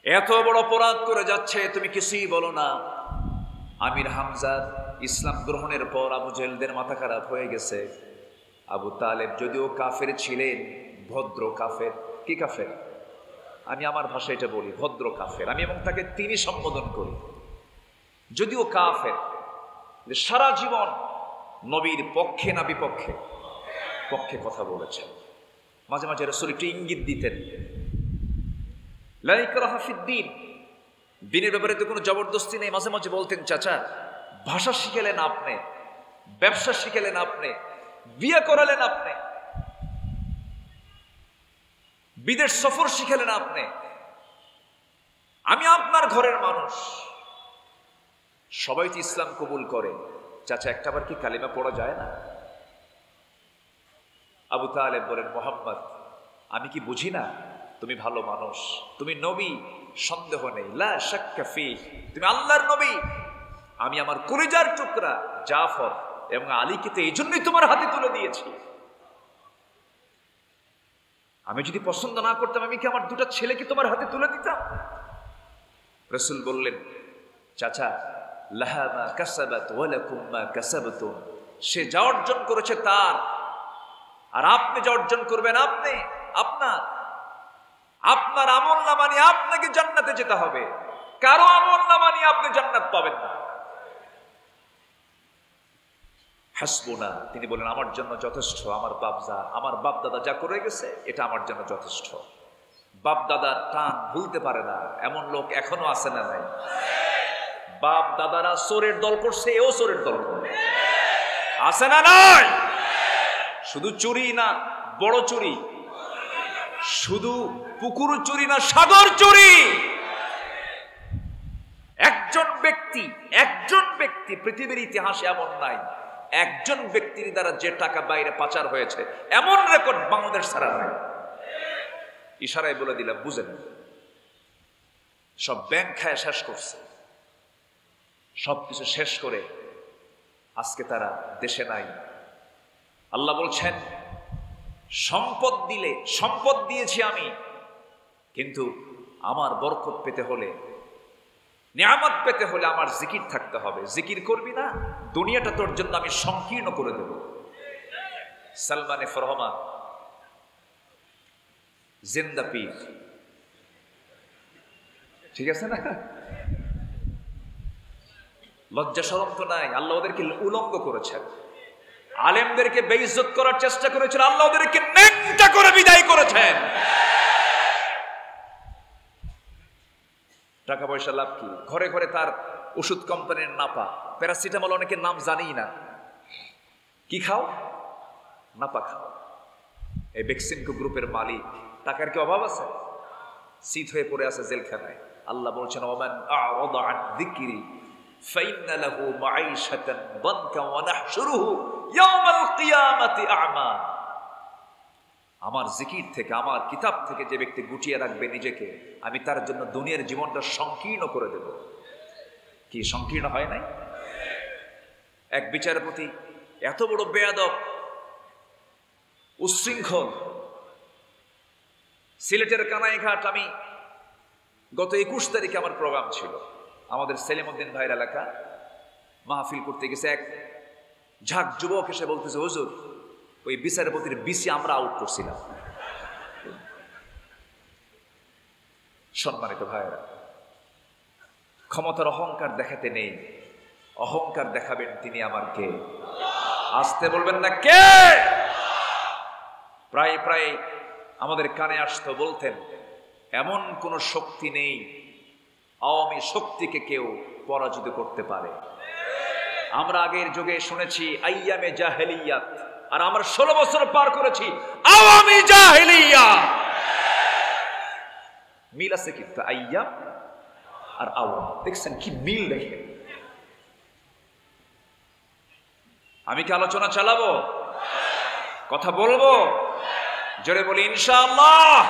এত বড় অপরাধ করে যাচ্ছে, তুমি কিছুই বলো না। আমির হামজা ইসলাম গ্রহণের পর আবু জেহেলদের মাথা খারাপ হয়ে গেছে। আবু তালেব যদিও কাফের ছিলেন, ভদ্র কাফের। কি কাফের? আমি আমার ভাষায় এটা বলি, ভদ্র কাফের। আমি এবং তাকে তিনি সম্বোধন করি। যদিও কাফের, সারা জীবন নবীর পক্ষে না বিপক্ষে? পক্ষে কথা বলেছেন। মাঝে মাঝে রাসূল একটু ইঙ্গিত দিতেন, লা ইকরাহা ফিদ্দীন, দিনের ব্যাপারে তো কোনো জবরদস্তি নেই। মাঝে মাঝে বলতেন, চাচা ভাষা শিখেলেন আপনি, ব্যবসা শিখেলেন আপনি, বিয়ে করালেন আপনি, বিদেশ সফর শিখেলেন আপনি, আমি আপনার ঘরের মানুষ, সবাই তো ইসলাম কবুল করে, চাচা একটাবার কি কালিমা পড়া যায় না? আবু তালেব বলেন, মুহাম্মদ আমি কি বুঝি না তুমি ভালো মানুষ, তুমি নবী, সন্দেহ নেই, লা শাক্কা ফীহ, তুমি আল্লাহর নবী। আমি আমার কলিজার টুকরা জাফর এবং আলীকে তো এই জন্যই তোমার হাতে তুলে দিয়েছি। আমি যদি পছন্দ না করতাম, আমি কি আমার 2টা ছেলেকে তোমার হাতে তুলে দিতাম? রাসূল বললেন, চাচা লাহা মা কাসাবাত ওয়া লাকুম মা কাসাবতুম, সে যা অর্জন করেছে তার, আর আপনি যা অর্জন করবেন আপনি আপনার। আপনার আমল নামা নিয়ে আপনাকে জান্নাতে যেতে হবে, কারো আমল নামা নিয়ে আপনি জান্নাত পাবেন না। হাসবুনা, তিনি বলেন আমার জন্য যথেষ্ট, আমার বাপ দাদা যা করে গেছে এটা আমার জন্য যথেষ্ট। বাপ দাদার টান ভুলতে পারে না এমন লোক এখনো আছে না নাই? বাপ দাদারা চোরের দল করছে, এও চোরের দল করবে, আছে না নাই? শুধু চুরি না, বড় চুরি, শুধু পুকুর চুরি না, সাগর চুরি। একজন ব্যক্তি পৃথিবীর ইতিহাসে এমন নাই, একজন ব্যক্তির দ্বারা যে টাকা বাইরে পাচার হয়েছে এমন রেকর্ড বাংলাদেশ ছাড়া নাই। ইশারায় বলে দিলাম, বুঝেন? সব ব্যাংক খায় শেষ করছে, সবকিছু শেষ করে আজকে তারা দেশে নাই। আল্লাহ বলছেন, সম্পদ দিয়েছি আমি, কিন্তু আমার বরকত পেতে হলে, নিয়ামত পেতে হলে আমার জিকির থাকতে হবে। জিকির করবি না, দুনিয়াটা তোর জন্য আমি সংকীর্ণ করে দেব। সালমানে ফরহমান জিন্দা পীর, ঠিক আছে না? লজ্জা শরম তো নাই। আল্লাহ ওদেরকে উলঙ্গ করেছেন, আলেমদেরকে বেইজ্জত করার চেষ্টা করেছেন, আল্লাহ ওদেরকে ন্যাংটা করে বিদায় করেছেন। টাকা পয়সা লাভ কি? ঘরে ঘরে তার ওষুধ কোম্পানির নাপা, প্যারাসিটামল, অনেকের নাম জানি না। কি খাও? নাপা খাও। এই বেক্সিমকো গ্রুপের মালিক, টাকার কি অভাব আছে? শীত হয়ে পড়ে আছে জেলখানায়। আল্লাহ বলছেন, ওমান আ'রাদা আন যিকরি ফাইন্না লাহু মাঈশাতান দানকা ওয়া নাহশুরুহু ইয়াওমাল কিয়ামাতি আ'মা। আমার জিকির থেকে, আমার কিতাব থেকে যে ব্যক্তি গুটিয়ে রাখবে নিজেকে, আমি তার জন্য দুনিয়ার জীবনটা সংকীর্ণ করে দেব। কি সংকীর্ণ হয় নাই? এক বিচারপতি এত বড় বেয়াদব, উচ্ছৃঙ্খল, সিলেটের কানাইঘাট, আমি গত 21 তারিখে আমার প্রোগ্রাম ছিল, আমাদের সেলিমউদ্দিন ভাইয়ের এলাকা। মাহফিল করতে গেছে, এক ঝাঁক যুবক এসে বলতেছে, হুজুর ওই বিচারপতির বিসি আমরা আউট করছিলাম। সম্মানিত ভাইয়েরা, ক্ষমতার অহংকার দেখাতে নেই, অহংকার দেখাবেন তিনি আমার কে। আসতে বলবেন না কে। প্রায় প্রায় আমাদের কানে আসতো, বলতেন এমন কোন শক্তি নেই আওয়ামী শক্তিকে কেউ পরাজিত করতে পারে। আমরা আগের যুগে শুনেছি আইয়ামে জাহেলিয়াত, আর আমরা 16 বছর পার করেছি আওয়ামী জাহেলিয়া। মিল আছে কিন্তু আইয়াম আর আওয়াম, দেখছেন কি মিল। দেখেন, আমি কি আলোচনা চালাবো, কথা বলবো? জোরে বলি ইনশাআল্লাহ।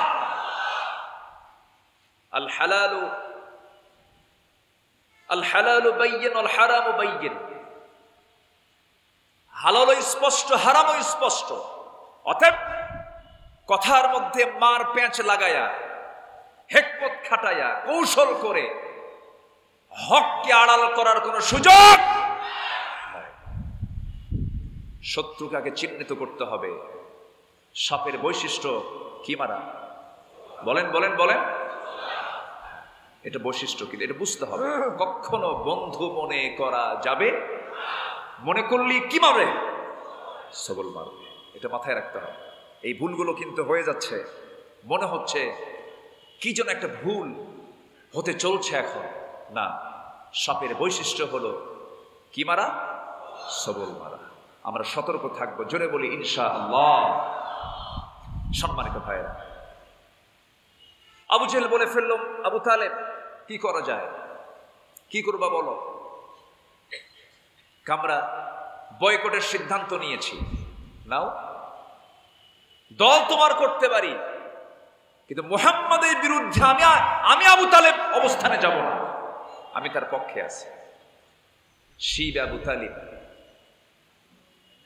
আল হালালু বাইয়িন ওয়াল হারামু বাইয়িন। হালাল স্পষ্ট, হারাম স্পষ্ট। অতএব কথার মধ্যে মার পেঁচ লাগায়া, হিকমত খাটায়া, কৌশল করে হককে আড়াল করার কোন সুযোগ। শত্রুকে চিহ্নিত করতে হবে। সাপের বৈশিষ্ট্য কি মারা? বলেন বলেন বলেন, এটা বৈশিষ্ট্য কি এটা বুঝতে হবে। কখনো বন্ধু মনে করা যাবে, মনে করলি কি মারবে? সবল মারবে। এটা মাথায় রাখতে হবে। এই ভুলগুলো কিন্তু হয়ে যাচ্ছে, মনে হচ্ছে কি যেন একটা ভুল হতে চলছে এখন। না, সাপের বৈশিষ্ট্য হলো কি মারা? সবল মারা। আমরা সতর্ক থাকবো, জোরে বলি ইনশাআল্লাহ। সম্মানিত ভাইরা, আবু জেহেল বলে ফেলল, আবু তালেব কি করা যায়, কি করবা বলো? আমরা বয়কটের সিদ্ধান্ত নিয়েছি। নাও, দল তোমার করতে পারি, কিন্তু মুহাম্মাদের বিরুদ্ধে আমি আবু তালেব অবস্থানে যাব না, আমি তার পক্ষে আছি। শিব আবু তালিব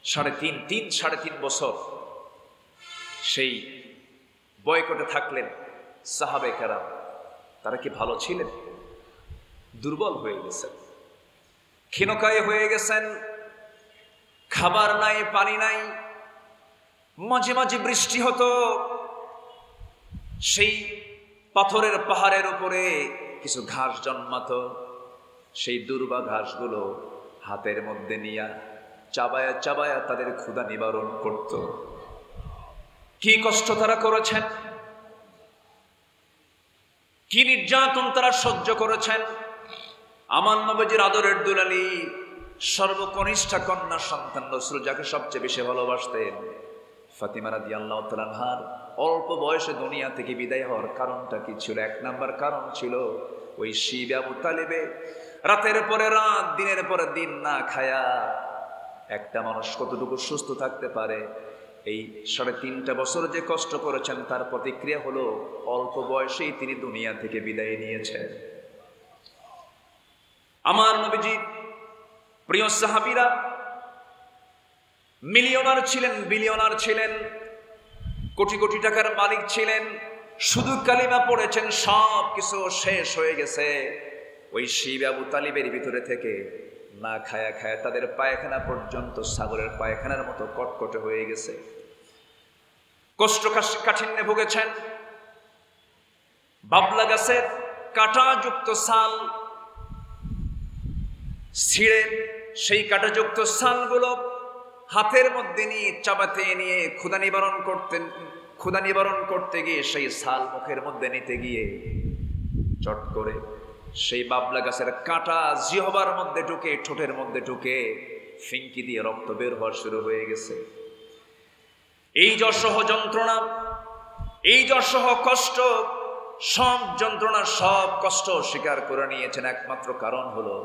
3.5 বছর সেই বয়কটে থাকলেন। সাহাবে কেরাম তারা কি ভালো ছিলেন? দুর্বল হয়ে গেছেন, ক্ষীণকায় হয়ে গেছেন। খাবার নাই, পানি নাই, মাঝে মাঝে বৃষ্টি হতো। সেই পাথরের পাহাড়ের উপরে কিছু ঘাস জন্মাতো। সেই দুর্বা ঘাসগুলো হাতের মধ্যে নিয়ে চাবায়া চাবায়া তাদের ক্ষুধা নিবারণ করত। কি কষ্ট তারা করেছেন, কি নির্যাতন তারা সহ্য করেছেন। আমার নবীজির আদরের দুলালী সর্বকনিষ্ঠা কন্যা সন্তান রাসূল, যাকে সবচেয়ে বেশি ভালোবাসতেন, ফাতিমা রাদিয়াল্লাহু তাআলা আনহার অল্প বয়সে দুনিয়া থেকে বিদায় হওয়ার কারণটা কি ছিল? 1 নাম্বার কারণ ছিল ওই শিব আবু তালেবে রাতের পরে রাত, দিনের পরে দিন না খায়া। একটা মানুষ কতটুকু সুস্থ থাকতে পারে? এই 3.5 বছর যে কষ্ট করেছেন, তার প্রতিক্রিয়া হলো অল্প বয়সেই তিনি দুনিয়া থেকে বিদায় নিয়েছেন। আমার নবীজি প্রিয় সাহাবীরা মিলিয়নার ছিলেন, বিলিয়নার ছিলেন, কোটি কোটি টাকার মালিক ছিলেন। শুধু কালিমা পড়েছেন, সব কিছু শেষ হয়ে গেছে। ওই শিব আবু তালিবের ভিতরে থেকে না খায়া খায়া তাদের পায়খানা পর্যন্ত ছাগলের পায়খানার মতো কটকটে হয়ে গেছে। কষ্ট কাঠিন্যে ভুগেছেন। বাবলা গাছের কাঁটাযুক্ত ছাল ছিঁড়ে সেই কাঁটাযুক্ত ছালগুলো হাতের মধ্যে নিয়ে চাবাতে নিয়ে ক্ষুধা নিবারণ করতে গিয়ে সেই ছাল মুখের মধ্যে নিতে গিয়ে চট করে সেই বাবলা গাছের কাঁটা জিহ্বার মধ্যে ঢুকে, ঠোঁটের মধ্যে ঢুকে ফিঙ্কি দিয়ে রক্ত বের হওয়া শুরু হয়ে গেছে। এই যশোহ যন্ত্রণা, এই যশোহ কষ্ট, সব যন্ত্রণা, সব কষ্ট স্বীকার করে নিয়েছেন। একমাত্র কারণ হলো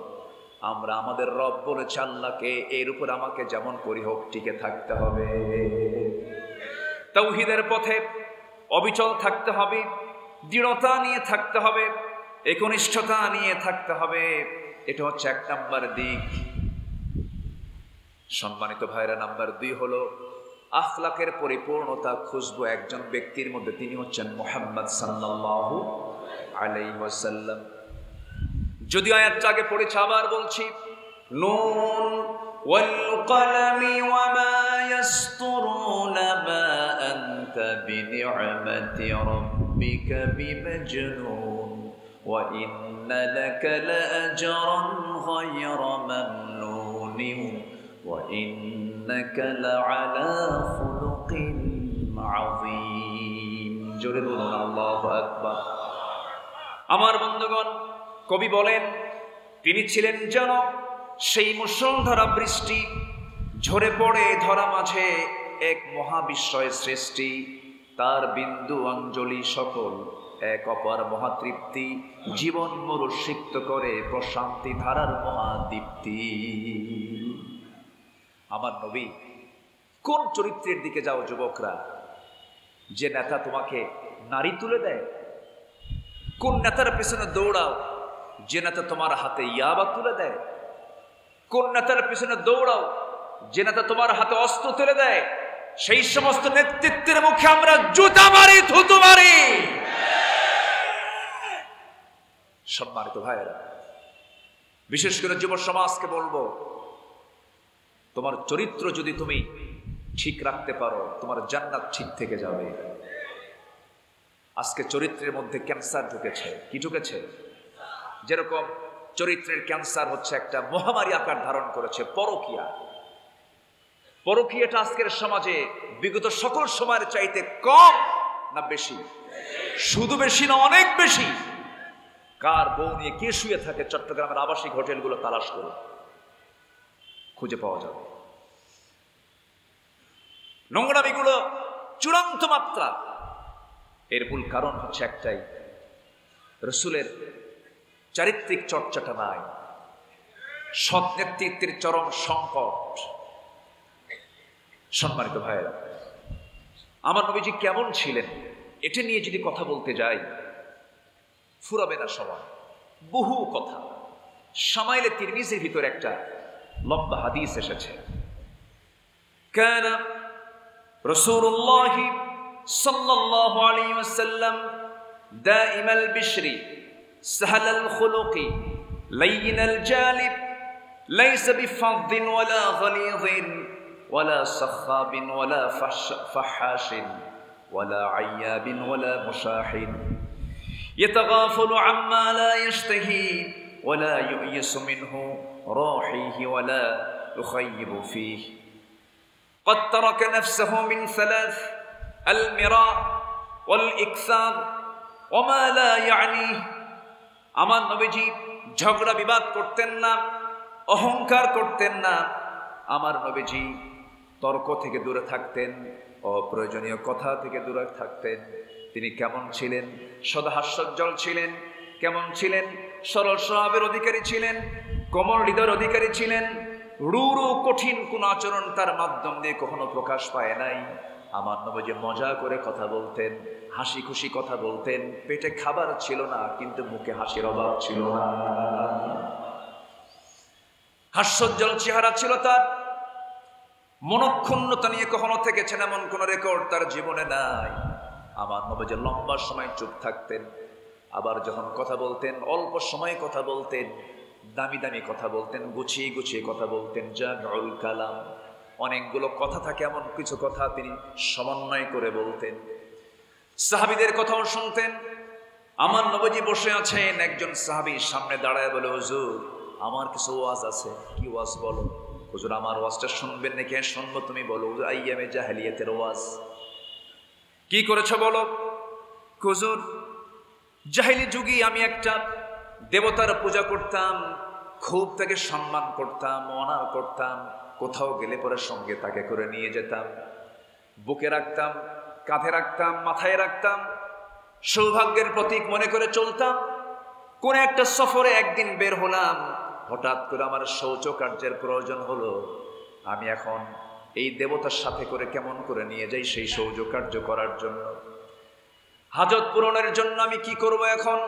আমরা আমাদের রব বলেছে আল্লাহকে, এর উপর আমাকে যেমন করি হোক টিকে থাকতে হবে। তাওহীদের পথে অবিচল থাকতে হবে, দৃঢ়তা নিয়ে থাকতে হবে, একনিষ্ঠতা নিয়ে থাকতে হবে। এটা হচ্ছে 1 নাম্বার দিক। সম্মানিত ভাইরা, নাম্বার 2 হলো আখলাকের পরিপূর্ণতা খুঁজবো একজন ব্যক্তির মধ্যে, তিনি হচ্ছেন মুহাম্মদ সাল্লাল্লাহু আলাইহি ওয়াসাল্লাম। যদিও আয়াতটা আগে পড়েছি, আবার বলছি, নুন ওয়াল কলমি ওয়া মা ইয়াসতুরুন মা আনতা বিনি'মাতি রাব্বিকা বিমাজনুন ওয়া ইন্না লাকা লাআজরান গায়রা মামনুন ওয়া ইন্নাকা লাআলা খুলুকিন আযীম। জোরে বলুন আল্লাহু আকবার। আমার বন্ধুগণ, কবি বলেন তিনি ছিলেন যেন সেই মুষলধারা বৃষ্টি, ঝরে পড়ে ধরা মাঝে এক মহাবিস্ময় সৃষ্টি। তার বিন্দু অঞ্জলি সকল এক অপার মহাতৃপ্তি, জীবন মরু সিক্ত করে প্রশান্তি ধারার মহাদীপ্তি। আমার নবী কোন চরিত্রের দিকে যাও যুবকরা? যে নেতা তোমাকে নারী তুলে দেয়? কোন নেতার পেছনে দৌড়াও যে নেতা তোমার হাতে ইয়াবা তুলে দেয়? কোন নেতার পেছনে দৌড়াও যে নেতা তোমার হাতে অস্ত্র তুলে দেয়? সেই সমস্ত নেতৃত্বের মুখে আমরা জুতা মারি, থুতু মারি। সম্মানিত ভাইয়েরা, বিশেষ করে যুব সমাজকে বলবো, তোমার চরিত্র যদি তুমি ঠিক রাখতে পারো, তোমার জান্নাত ঠিক থেকে যাবে। আজকে চরিত্রের মধ্যে ক্যান্সার ঢুকেছে। কি ঢুকেছে? যেরকম চরিত্রের ক্যান্সার হচ্ছে একটা মহামারী আকার ধারণ করেছে পরকীয়া। পরকীয়াটা আজকের সমাজে বিগত সকল সময়ের চাইতে কম না বেশি? শুধু বেশি না, অনেক বেশি। কার বউ নিয়ে কে শুয়ে থাকে চট্টগ্রামের আবাসিক হোটেলগুলো তালাশ করে খুঁজে পাওয়া যাবে। নোংরামিগুলো চূড়ান্ত মাত্রা। এর মূল কারণ হচ্ছে একটাই, রসুলের চারিত্রিক চর্চাটা নাই, সৎ নেতৃত্বের চরম সংকট। সম্মানিত ভাইয়েরা, আমার নবীজি কেমন ছিলেন এটা নিয়ে যদি কথা বলতে যাই ফুরাবে না সময়। বহু কথা। শামাইলে তিরমিজির ভিতর একটা লম্বা হাদিস এসেছে, কানা রাসূলুল্লাহ সাল্লাল্লাহু আলাইহি ওয়াসাল্লাম দাইমাল বিশরি সাহালাল খুলুকি লাইনাল জালিব লাইসা বিফাদ্দিন ওয়ালা গলিযিন ওয়ালা সাখাবিন ওয়ালা ফাহাশিন ওয়ালা আইয়াবিন ওয়ালা মুশাহিন يتغافل عما لا يشتهي ولا يؤيس منه راحيه ولا يخيب فيه قد ترك نفسه من ثلاث المراء والإكثار وما لا يعنيه আমার নবীজি ঝগড়া বিবাদ করতেন না, অহংকার করতেন না। আমার নবীজি তর্ক থেকে দূরে থাকতেন, অপ্রয়োজনীয় কথা থেকে দূরে থাকতেন। তিনি কেমন ছিলেন? সদা হাস্যোজ্জ্বল ছিলেন। কেমন ছিলেন? সরল স্বভাবের অধিকারী ছিলেন, কোমল হৃদয়ের অধিকারী ছিলেন। রূঢ় কঠিন কোন আচরণ তার মাধ্যম দিয়ে কখনো প্রকাশ পায় নাই। আমার নবীজি মজা করে কথা বলতেন, হাসি খুশি কথা বলতেন। পেটে খাবার ছিল না কিন্তু মুখে হাসির অভাব ছিল না। হাস্যোজ্জ্বল চেহারা ছিল তার। মনক্ষুণ্ণতা নিয়ে কখনো থেকেছেন এমন কোন রেকর্ড তার জীবনে নাই। আমার নবীজি লম্বা সময় চুপ থাকতেন, আবার যখন কথা বলতেন অল্প সময় কথা বলতেন, দামি দামি কথা বলতেন, গুছিয়ে গুছিয়ে কথা বলতেন। জামিউল কালাম, অনেকগুলো কথা থাকে এমন কিছু কথা তিনি সমন্বয় করে বলতেন। সাহাবীদের কথাও শুনতেন। আমার নবীজি বসে আছেন, একজন সাহাবী সামনে দাঁড়ায় বলে, হুজুর আমার কিছু ওয়াজ আছে। কি ওয়াজ? বলো। হুজুর আমার ওয়াজটা শুনবেন নাকি? হ্যাঁ শুনবো। তুমি বলো। হুজুর আইয়ামে জাহেলিয়াতের ওয়াজ। কি করেছো বলো। হুজুর জাহেলি যুগে আমি একটা দেবতার পূজা করতাম, খুব তাকে সম্মান করতাম, অনার করতাম। কোথাও গেলে পরে সঙ্গে তাকে করে নিয়ে যেতাম, বুকে রাখতাম, কাঁধে রাখতাম, মাথায় রাখতাম, সৌভাগ্যের প্রতীক মনে করে চলতাম। কোন একটা সফরে একদিন বের হলাম, হঠাৎ করে আমার শৌচ কার্যের প্রয়োজন হলো। আমি এখন এই দেবতার সাথে করে কেমন করে নিয়ে যাই সেই শৌচ কার্য করার জন্য, হাজত পূরণের জন্য আমি কি করব এখন?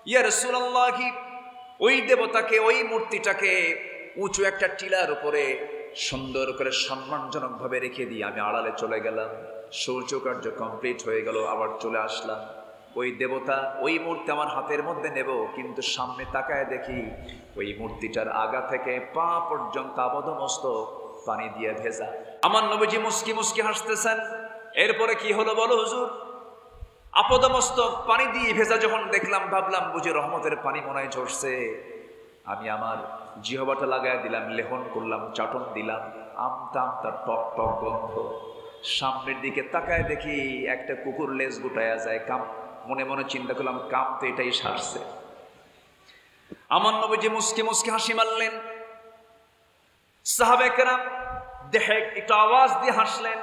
ইয়া রাসূলুল্লাহ, ওই দেবতাকে, ওই মূর্তিটাকে উঁচু একটা টিলার উপরে সুন্দর করে সম্মানজনক ভাবে রেখে দিয়ে আমি আড়ালে চলে গেলাম। শৌচ কার্য কমপ্লিট হয়ে গেল, আবার চলে আসলাম। ওই দেবতা ওই মূর্তি আমার হাতের মধ্যে নেব, কিন্তু সামনে তাকায় দেখি ওই মূর্তিটার আগা থেকে পা পর্যন্ত আপাদমস্তক পানি দিয়ে ভেজা। আমার নবীজি মুস্কি মুস্কি হাসতেছেন। এরপরে কি হলো বলো হুজুর? আপাদমস্তক পানি দিয়ে ভেজা যখন দেখলাম, ভাবলাম বুঝি রহমতের পানি মনে হয় ঝরছে। আমি আমার জিহবাটা লাগায় দিলাম, লেহন করলাম, চাটন দিলাম, আমতা আমতা টক টক গন্ধ। সামনের দিকে তাকায় দেখি একটা কুকুর লেজ গুটায়া যায়। কাম মনে মনে চিন্তা করলাম, কাম তো এটাই সারছে। আমার নবীজি মুস্কি মুস্কি হাসি মারলেন। সাহাবায়ে কেরাম দেখে একটু আওয়াজ দিয়ে হাসলেন।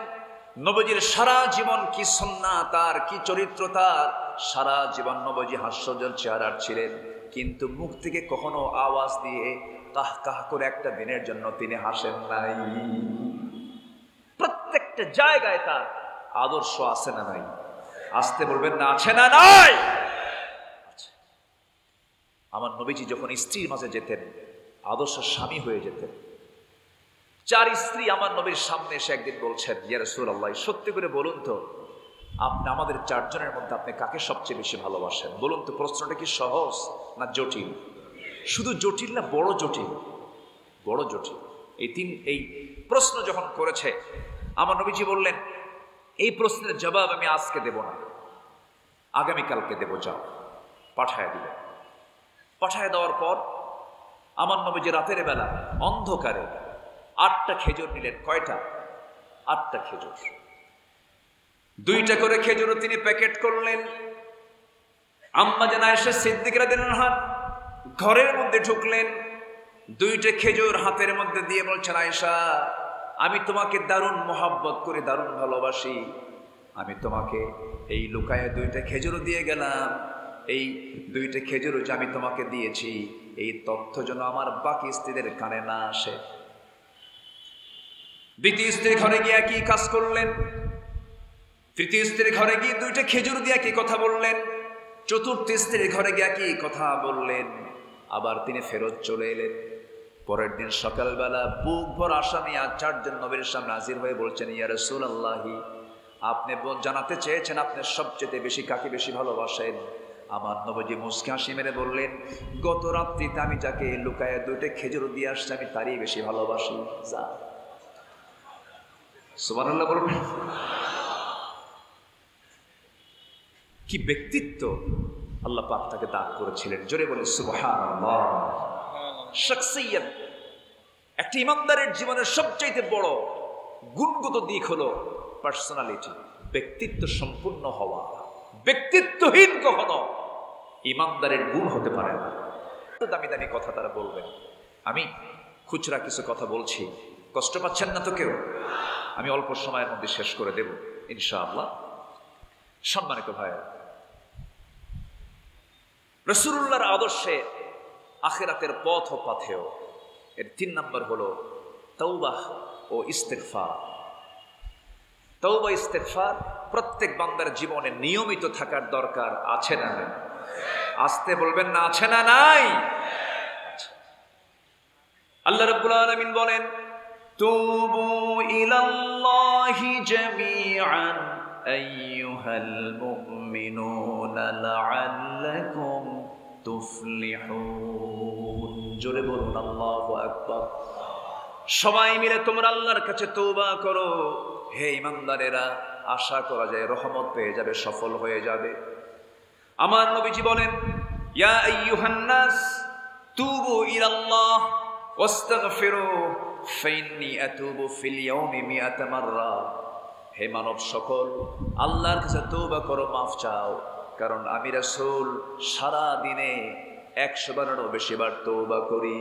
নবীজির সারা জীবন কি সুন্নাত, তার কি চরিত্র, তার সারা জীবন নবীজি হাস্যজ্জ্বল চেহারার ছিলেন, কিন্তু মুখ থেকে কখনো আওয়াজ দিয়ে কাহ কাহ করে একটা দিনের জন্য তিনি হাসেন নাই। প্রত্যেকটা জায়গায় তার আদর্শ আছে না নাই? আসতে বলবেন না, আছে না নাই? আমার নবীজি যখন স্ত্রীর মাঝে যেতেন, আদর্শ স্বামী হয়ে যেতেন। 4 স্ত্রী আমার নবীর সামনে এসে একদিন বলছেন, ইয়া রাসূলুল্লাহ, সত্যি করে বলুন তো, আপনি আমাদের 4 জনের মধ্যে আপনি কাকে সবচেয়ে বেশি ভালোবাসেন? বলুন তো, প্রশ্নটা কি সহজ না জটিল? শুধু জটিল না, বড় জটিল, বড় জটিল। এই প্রশ্ন যখন করেছে, আমার নবীজি বললেন, এই প্রশ্নের জবাব আমি আজকে দেব না, আগামীকালকে দেব, যাও। পাঠায় দিলেন। পাঠায় দেওয়ার পর আমার নবীজি রাতের বেলা অন্ধকারে 8টা খেজুর নিলেন। কয়টা? 8টা খেজুর। 2টা করে খেজুরও তিনি প্যাকেট করলেন। আম্মা জান আয়েশা সিদ্দিকা রাদিয়াল্লাহু আনহা ঘরের মধ্যে ঢুকলেন। 2টা খেজুর হাতের মধ্যে দিয়ে বলছেন, আয়েশা, আমি তোমাকে দারুণ মহব্বত করি, দারুণ ভালোবাসি। আমি তোমাকে এই লুকায়ে 2টা খেজুর দিয়ে গেলাম। এই 2টা খেজুর যে আমি তোমাকে দিয়েছি, এই তথ্য যেন আমার বাকি স্ত্রীদের কানে না আসে। দ্বিতীয় স্ত্রীর ঘরে গিয়ে কি কাজ করলেন? তৃতীয় স্ত্রীর ঘরে গিয়ে 2টা খেজুর দিয়ে কি কথা বললেন? চতুর্থ স্ত্রীর ঘরে গিয়ে কি কথা বললেন? আবার তিনি ফেরত চলে এলেন। পরের দিন সকালবেলা বুক ভর আশা নিয়ে 4 জন নবীর সামনে হাজির হয়ে বলছেন, ইয়া রাসূলুল্লাহ, আপনি জানাতে চেয়েছেন আপনি সবচেয়ে বেশি কাকে বেশি ভালোবাসেন। আমার নবীজি মুস্কি হাসি মেরে বললেন, গত রাত্রিতে আমি যাকে লুকায়ে 2টা খেজুর দিয়ে আসছি, আমি তারই বেশি ভালোবাসি। যা, সুবহানাল্লাহ বলুন। কি ব্যক্তিত্ব আল্লাহ পাক তাকে দান করেছিলেন, জোরে বলে সুবহানাল্লাহ। শাখসিয়ত, একটা ইমানদারের জীবনের সবচাইতে বড় গুণগত দিক হলো পার্সোনালিটি, ব্যক্তিত্ব সম্পূর্ণ হওয়া। ব্যক্তিত্বহীন কখনো ইমানদারের গুণ হতে পারে না। দামি দামি কথা তারা বলবেন। আমি খুচরা কিছু কথা বলছি, কষ্ট পাচ্ছেন না তো কেউ? আমি অল্প সময়ের মধ্যে শেষ করে দেব ইনশাআল্লাহ। সম্মানিত ভাইরা, রাসূলুল্লাহর আদর্শে আখিরাতের পথ ও পাথেয় এর 3 নম্বর হলো তাওবাহ ও ইস্তেগফার। তাওবা ইস্তেগফার প্রত্যেক বান্দার জীবনে নিয়মিত থাকার দরকার আছে না নাই? আসতে বলবেন না, আছে না নাই? আল্লাহ রাব্বুল আলামিন বলেন, তুবু ইলাল্লাহি জামিআন আইয়ুহাল মুমিনুনা লাআল্লাকুম তুফলিহুন। জোরে বলুন আল্লাহু আকবার। সবাই মিলে তোমরা আল্লাহর কাছে তওবা করো, হে ঈমানদারেরা, আশা করা যায় রহমত পেয়ে যাবে, সফল হয়ে যাবে। আমার নবীজি বলেন, ইয়া আইয়ুহান নাস তুবু ইলাল্লাহ ওয়াস্তাগফিরু ফাইন্নী আতুবু ফিল ইয়াউমি মিআতা মাররা। হে মানব সকল, আল্লাহর কাছে তওবা করো, মাফ চাও, কারণ আমি রাসূল সারা দিনে 100 বারেরও বেশি বার তওবা করি।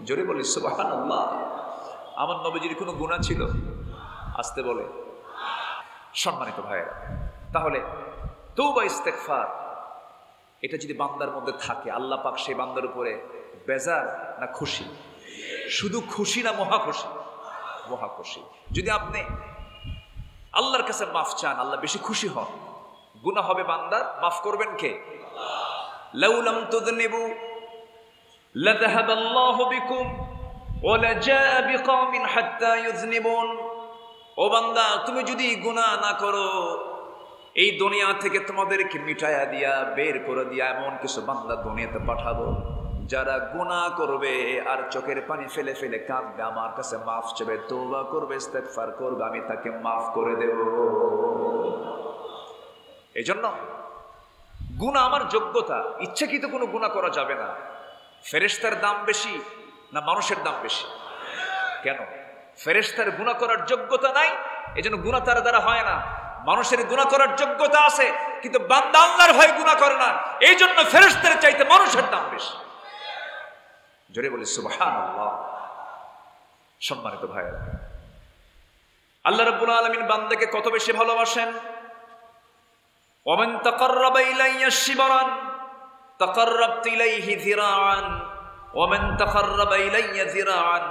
জোরে বলি সুবহানাল্লাহ। আমার নবীজির কোনো গুনাহ ছিল? আসতে বলে। সম্মানিত ভাইয়েরা, তাহলে তওবা ইস্তেগফার এটা যদি বান্দার মধ্যে থাকে, আল্লাহ পাক সেই বান্দার উপরে বেজার না খুশি? শুধু খুশি না মহা খুশি? মহা খুশি। যদি আপনি আল্লাহর কাছে মাফ চান, আল্লাহ বেশি খুশি হন। গুনাহ হবে বান্দার, মাফ করবেন কে? লাউ লাম তুযনিবু লাযাহাবাল্লাহু বিকুম ওয়া লাজাআ বিকওমিন হাত্তা ইউযনিবুন। ও বান্দা, তুমি যদি গুনাহ না করো, এই দুনিয়া থেকে তোমাদেরকে মিটায়া দিয়া বের করে দিয়া এমন কিছু বান্দা দুনিয়াতে পাঠাবো যারা গুনাহ করবে আর চোখের পানি ফেলে ফেলে কাঁদবে, আমার কাছে মাফ চাইবে, তওবা করবে, ইস্তেগফার করবে, আমি তাকে মাফ করে দেব। এজন্য গুনাহ আমার যোগ্যতা, ইচ্ছাকৃত কোনো গুনাহ করা যাবে না। ফেরেশতার দাম বেশি না মানুষের দাম বেশি? কেন? ফেরেশতার গুনাহ করার যোগ্যতা নাই, এজন্য গুনাহ তার দ্বারা হয় না। মানুষের গুনাহ করার যোগ্যতা আছে, কিন্তু বান্দা আল্লাহর ভয়ে গুনাহ করে না, এই জন্য ফেরেশতার চাইতে মানুষের দাম বেশি। জোরে বলি সুবহানাল্লাহ। সম্মানিত ভাইরা, আল্লাহ রাব্বুল আলামিন বান্দাকে কত বেশি ভালোবাসেন। ওয়ামান তাকাররাবা ইলাইয়া শিবরান তাকাররাবতু ইলাইহি যিরাআন ওয়ামান তাকাররাবা ইলাইয়া যিরাআন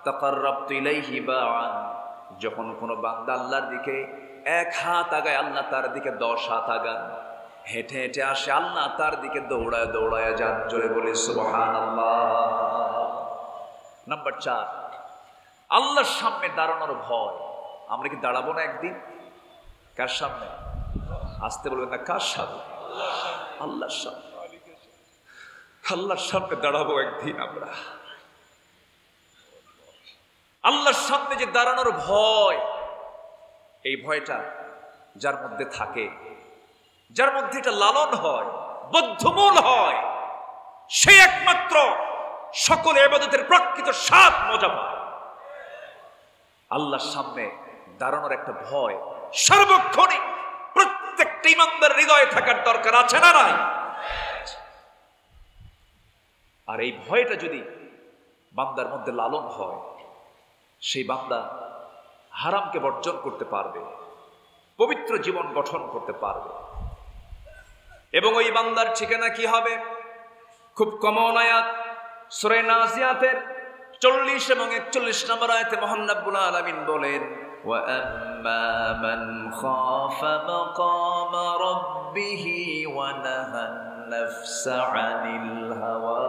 তাকাররাবতু ইলাইহি বাআন। যখন কোনো বান্দা আল্লাহর দিকে এক হাত আগায়, আল্লাহ তার দিকে 10 হাত আগান। হেঁটে হেঁটে আসে, আল্লাহ তার দিকে দৌড়ায় দৌড়ায় যান। জোরে বলি সুবহানাল্লাহ। নাম্বার 4, আল্লাহর সামনে দাঁড়ানোর ভয়। আমরা কি দাঁড়াবো না একদিন? কার সামনে? আসতে বলবেন না, কার সামনে? আল্লাহর সামনে। আল্লাহর সামনে দাঁড়াবো একদিন আমরা। আল্লাহর সামনে যে দাঁড়ানোর ভয়, এই ভয়টা যার মধ্যে থাকে, যার মধ্যে এটা লালন হয়, বদ্ধমূল হয়, সে একমাত্র সকল ইবাদতের প্রকৃত স্বাদ মজা পায়। আল্লাহর সামনে দাঁড়ানোর একটা ভয় সার্বক্ষণিক প্রত্যেকটা ইমানদার হৃদয়ে থাকার দরকার আছে না নাই? আর এই ভয়টা যদি বান্দার মধ্যে লালন হয়, সেই বান্দা হারামকে বর্জন করতে পারবে, পবিত্র জীবন গঠন করতে পারবে। এবং ওই বান্দার ঠিকানা কি হবে? খুব কমন আয়াত, সূরা নাজিয়াতের 40 এবং 41 নম্বর আয়াতে মহান রব্বুল আলামিন বলেন, ওয়া আম্মা মান খাফা মাকামা রাব্বিহি ওয়া নাহান নাফসা আনিল হাওয়া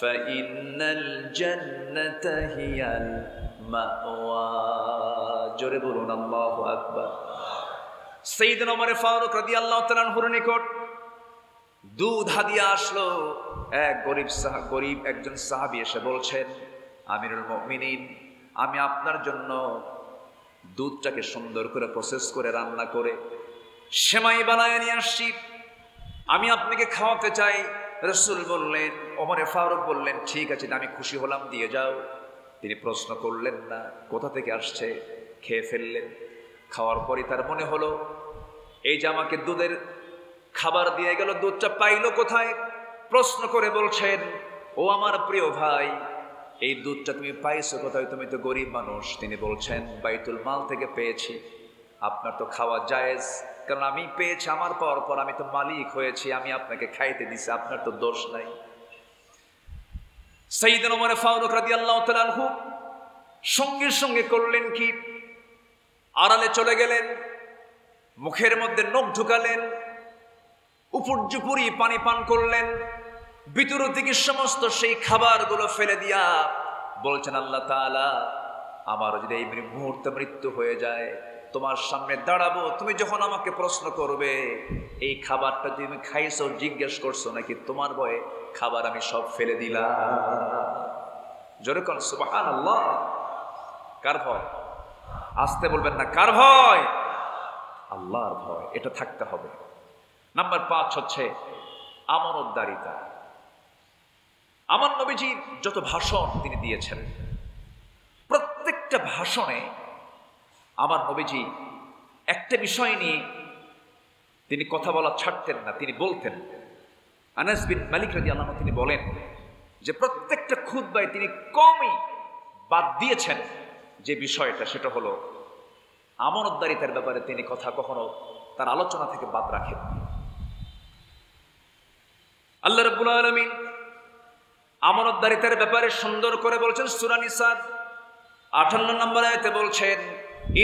ফাইন্নাল জান্নাতা হিয়াল মাওয়া। জোরে বলুন আল্লাহু আকবার। সাইয়েদনা ওমর ফারুক রাদিয়াল্লাহু তাআলা আনহুর নিকট দুধ হাদিয়া আসলো। এক গরিব একজন সাহাবী এসে বলছেন, আমিরুল মুমিনিন, আমি আপনার জন্য দুধটাকে সুন্দর করে প্রসেস করে রান্না করে সেমাই বানায় নিয়ে আসছি, আমি আপনাকে খাওয়াতে চাই। রাসূল বললেন, ওমর ফারুক বললেন, ঠিক আছে, আমি খুশি হলাম, দিয়ে যাও। তিনি প্রশ্ন করলেন না কোথা থেকে আসছে, খেয়ে ফেললেন। খাওয়ার পরই তার মনে হলো, এই যে আমাকে দুধের খাবার দিয়ে গেল, দুধটা পাইলো কোথায়? প্রশ্ন করে বলছেন, ও আমার প্রিয় ভাই, এই দুধটা তুমি পাইছো কোথায়? তুমি তো গরিব মানুষ। তিনি বলছেন, বাইতুল মাল থেকে পেয়েছি। আপনার তো খাওয়া জায়েজ, কারণ আমি পেয়েছি, আমার পাওয়ার পর আমি তো মালিক হয়েছি, আমি আপনাকে খাইতে দিছি, আপনার তো দোষ নাই। সাইয়েদনা ওমর ফারুক রাদিয়াল্লাহু তাআলা আনহু সঙ্গে সঙ্গে করলেন কি? আড়ালে চলে গেলেন, মুখের মধ্যে নখ ঢুকালেন, উপর্যুপুরি পানি পান করলেন, ভিতর থেকে সমস্ত সেই খাবারগুলো ফেলে দিয়া বলছেন, আল্লাহ তাআলা, আমার যদি এই মুহূর্তে মৃত্যু হয়ে যায়, তোমার সামনে দাঁড়াবো, তুমি যখন আমাকে প্রশ্ন করবে এই খাবারটা তুমি খাইছো, জিজ্ঞেস করছো নাকি, তোমার ভয়ে খাবার আমি সব ফেলে দিলাম। জোরে কোন সুবহানাল্লাহ। কার ভয়? আসতে বলবেন না, কার ভয়? আল্লাহর ভয়। এটা থাকতে হবে। নাম্বার 5 হচ্ছে আমানতদারিতা। আমার নবীজি যত ভাষণ তিনি দিয়েছেন, প্রত্যেকটা ভাষণে আমার নবীজি একটা বিষয় নিয়ে তিনি কথা বলা ছাড়তেন না, তিনি বলতেন। আনাস বিন মালিক রাদিয়াল্লাহু আনহু তিনি বলেন যে প্রত্যেকটা খুতবায় তিনি কমই বাদ দিয়েছেন যে বিষয়টা, সেটা হলো আমানতদারিতার ব্যাপারে তিনি কথা কখনো তার আলোচনা থেকে বাদ রাখেন। আল্লাহ রাব্বুল আলামিন আমানতদারিতার ব্যাপারে সুন্দর করে বলছেন। সূরা নিসা 58 নম্বর আয়াতে বলছেন,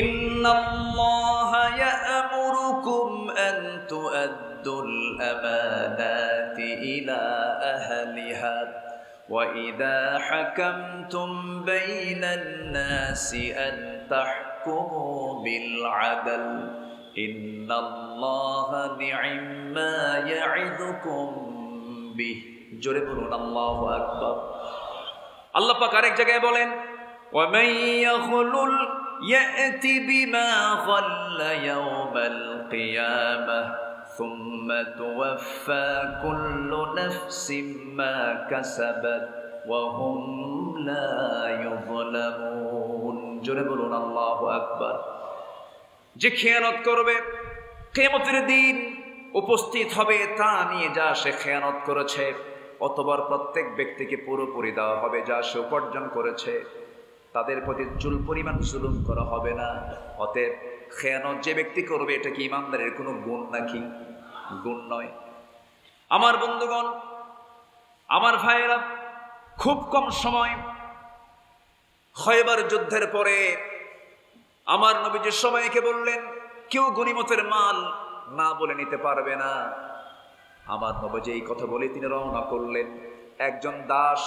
ইন্নাল্লাহা ইয়া'মুরুকুম আন তু'আদ্দুল আমানাতি ইলা আহলিহা ওয়া ইযা হাকামতুম বাইনান নাসি আন তাহকুমু বিল আদল ইন্নাল্লাহা নি'ম্মা ইয়া'iদুকুম বিহ। জোরে বলুন আল্লাহু আকবার। আল্লাহ পাক আরেক জায়গায় বলেন, ওয়া মান ইয়াখলুল ইয়াতি বিমা গাল্লা ইয়াওমাল কিয়ামাহ সুম্মা তুওয়াফা কুল্লু নাফসিন মা কাসাবাত ওয়া হুম লা ইউযলামুন। জোরে বলুন আল্লাহু আকবার। যে খেয়ানত করবে, কিয়ামতের দিন উপস্থিত হবে, তা নিয়ে যা সে খেয়ানত করেছে অতবার প্রত্যেক ব্যক্তিকে পুরোপুরি দেওয়া হবে যা সে উপার্জন করেছে। তাদের প্রতি চুল পরিমাণ জুলুম করা হবে না। অতএব খেয়ানত যে ব্যক্তি করবে, এটা কি ইমানদারের কোনো গুণ নাকি? গুণ নয়। আমার বন্ধুগণ, আমার ভাইয়েরা, খুব কম সময় খয়বার যুদ্ধের পরে আমার নবীজি সবাইকে বললেন, কেউ গনিমতের মাল না বলে নিতে পারবে না। আমার নবীজি এই কথা বলে তিনি রওনা করলেন। একজন দাস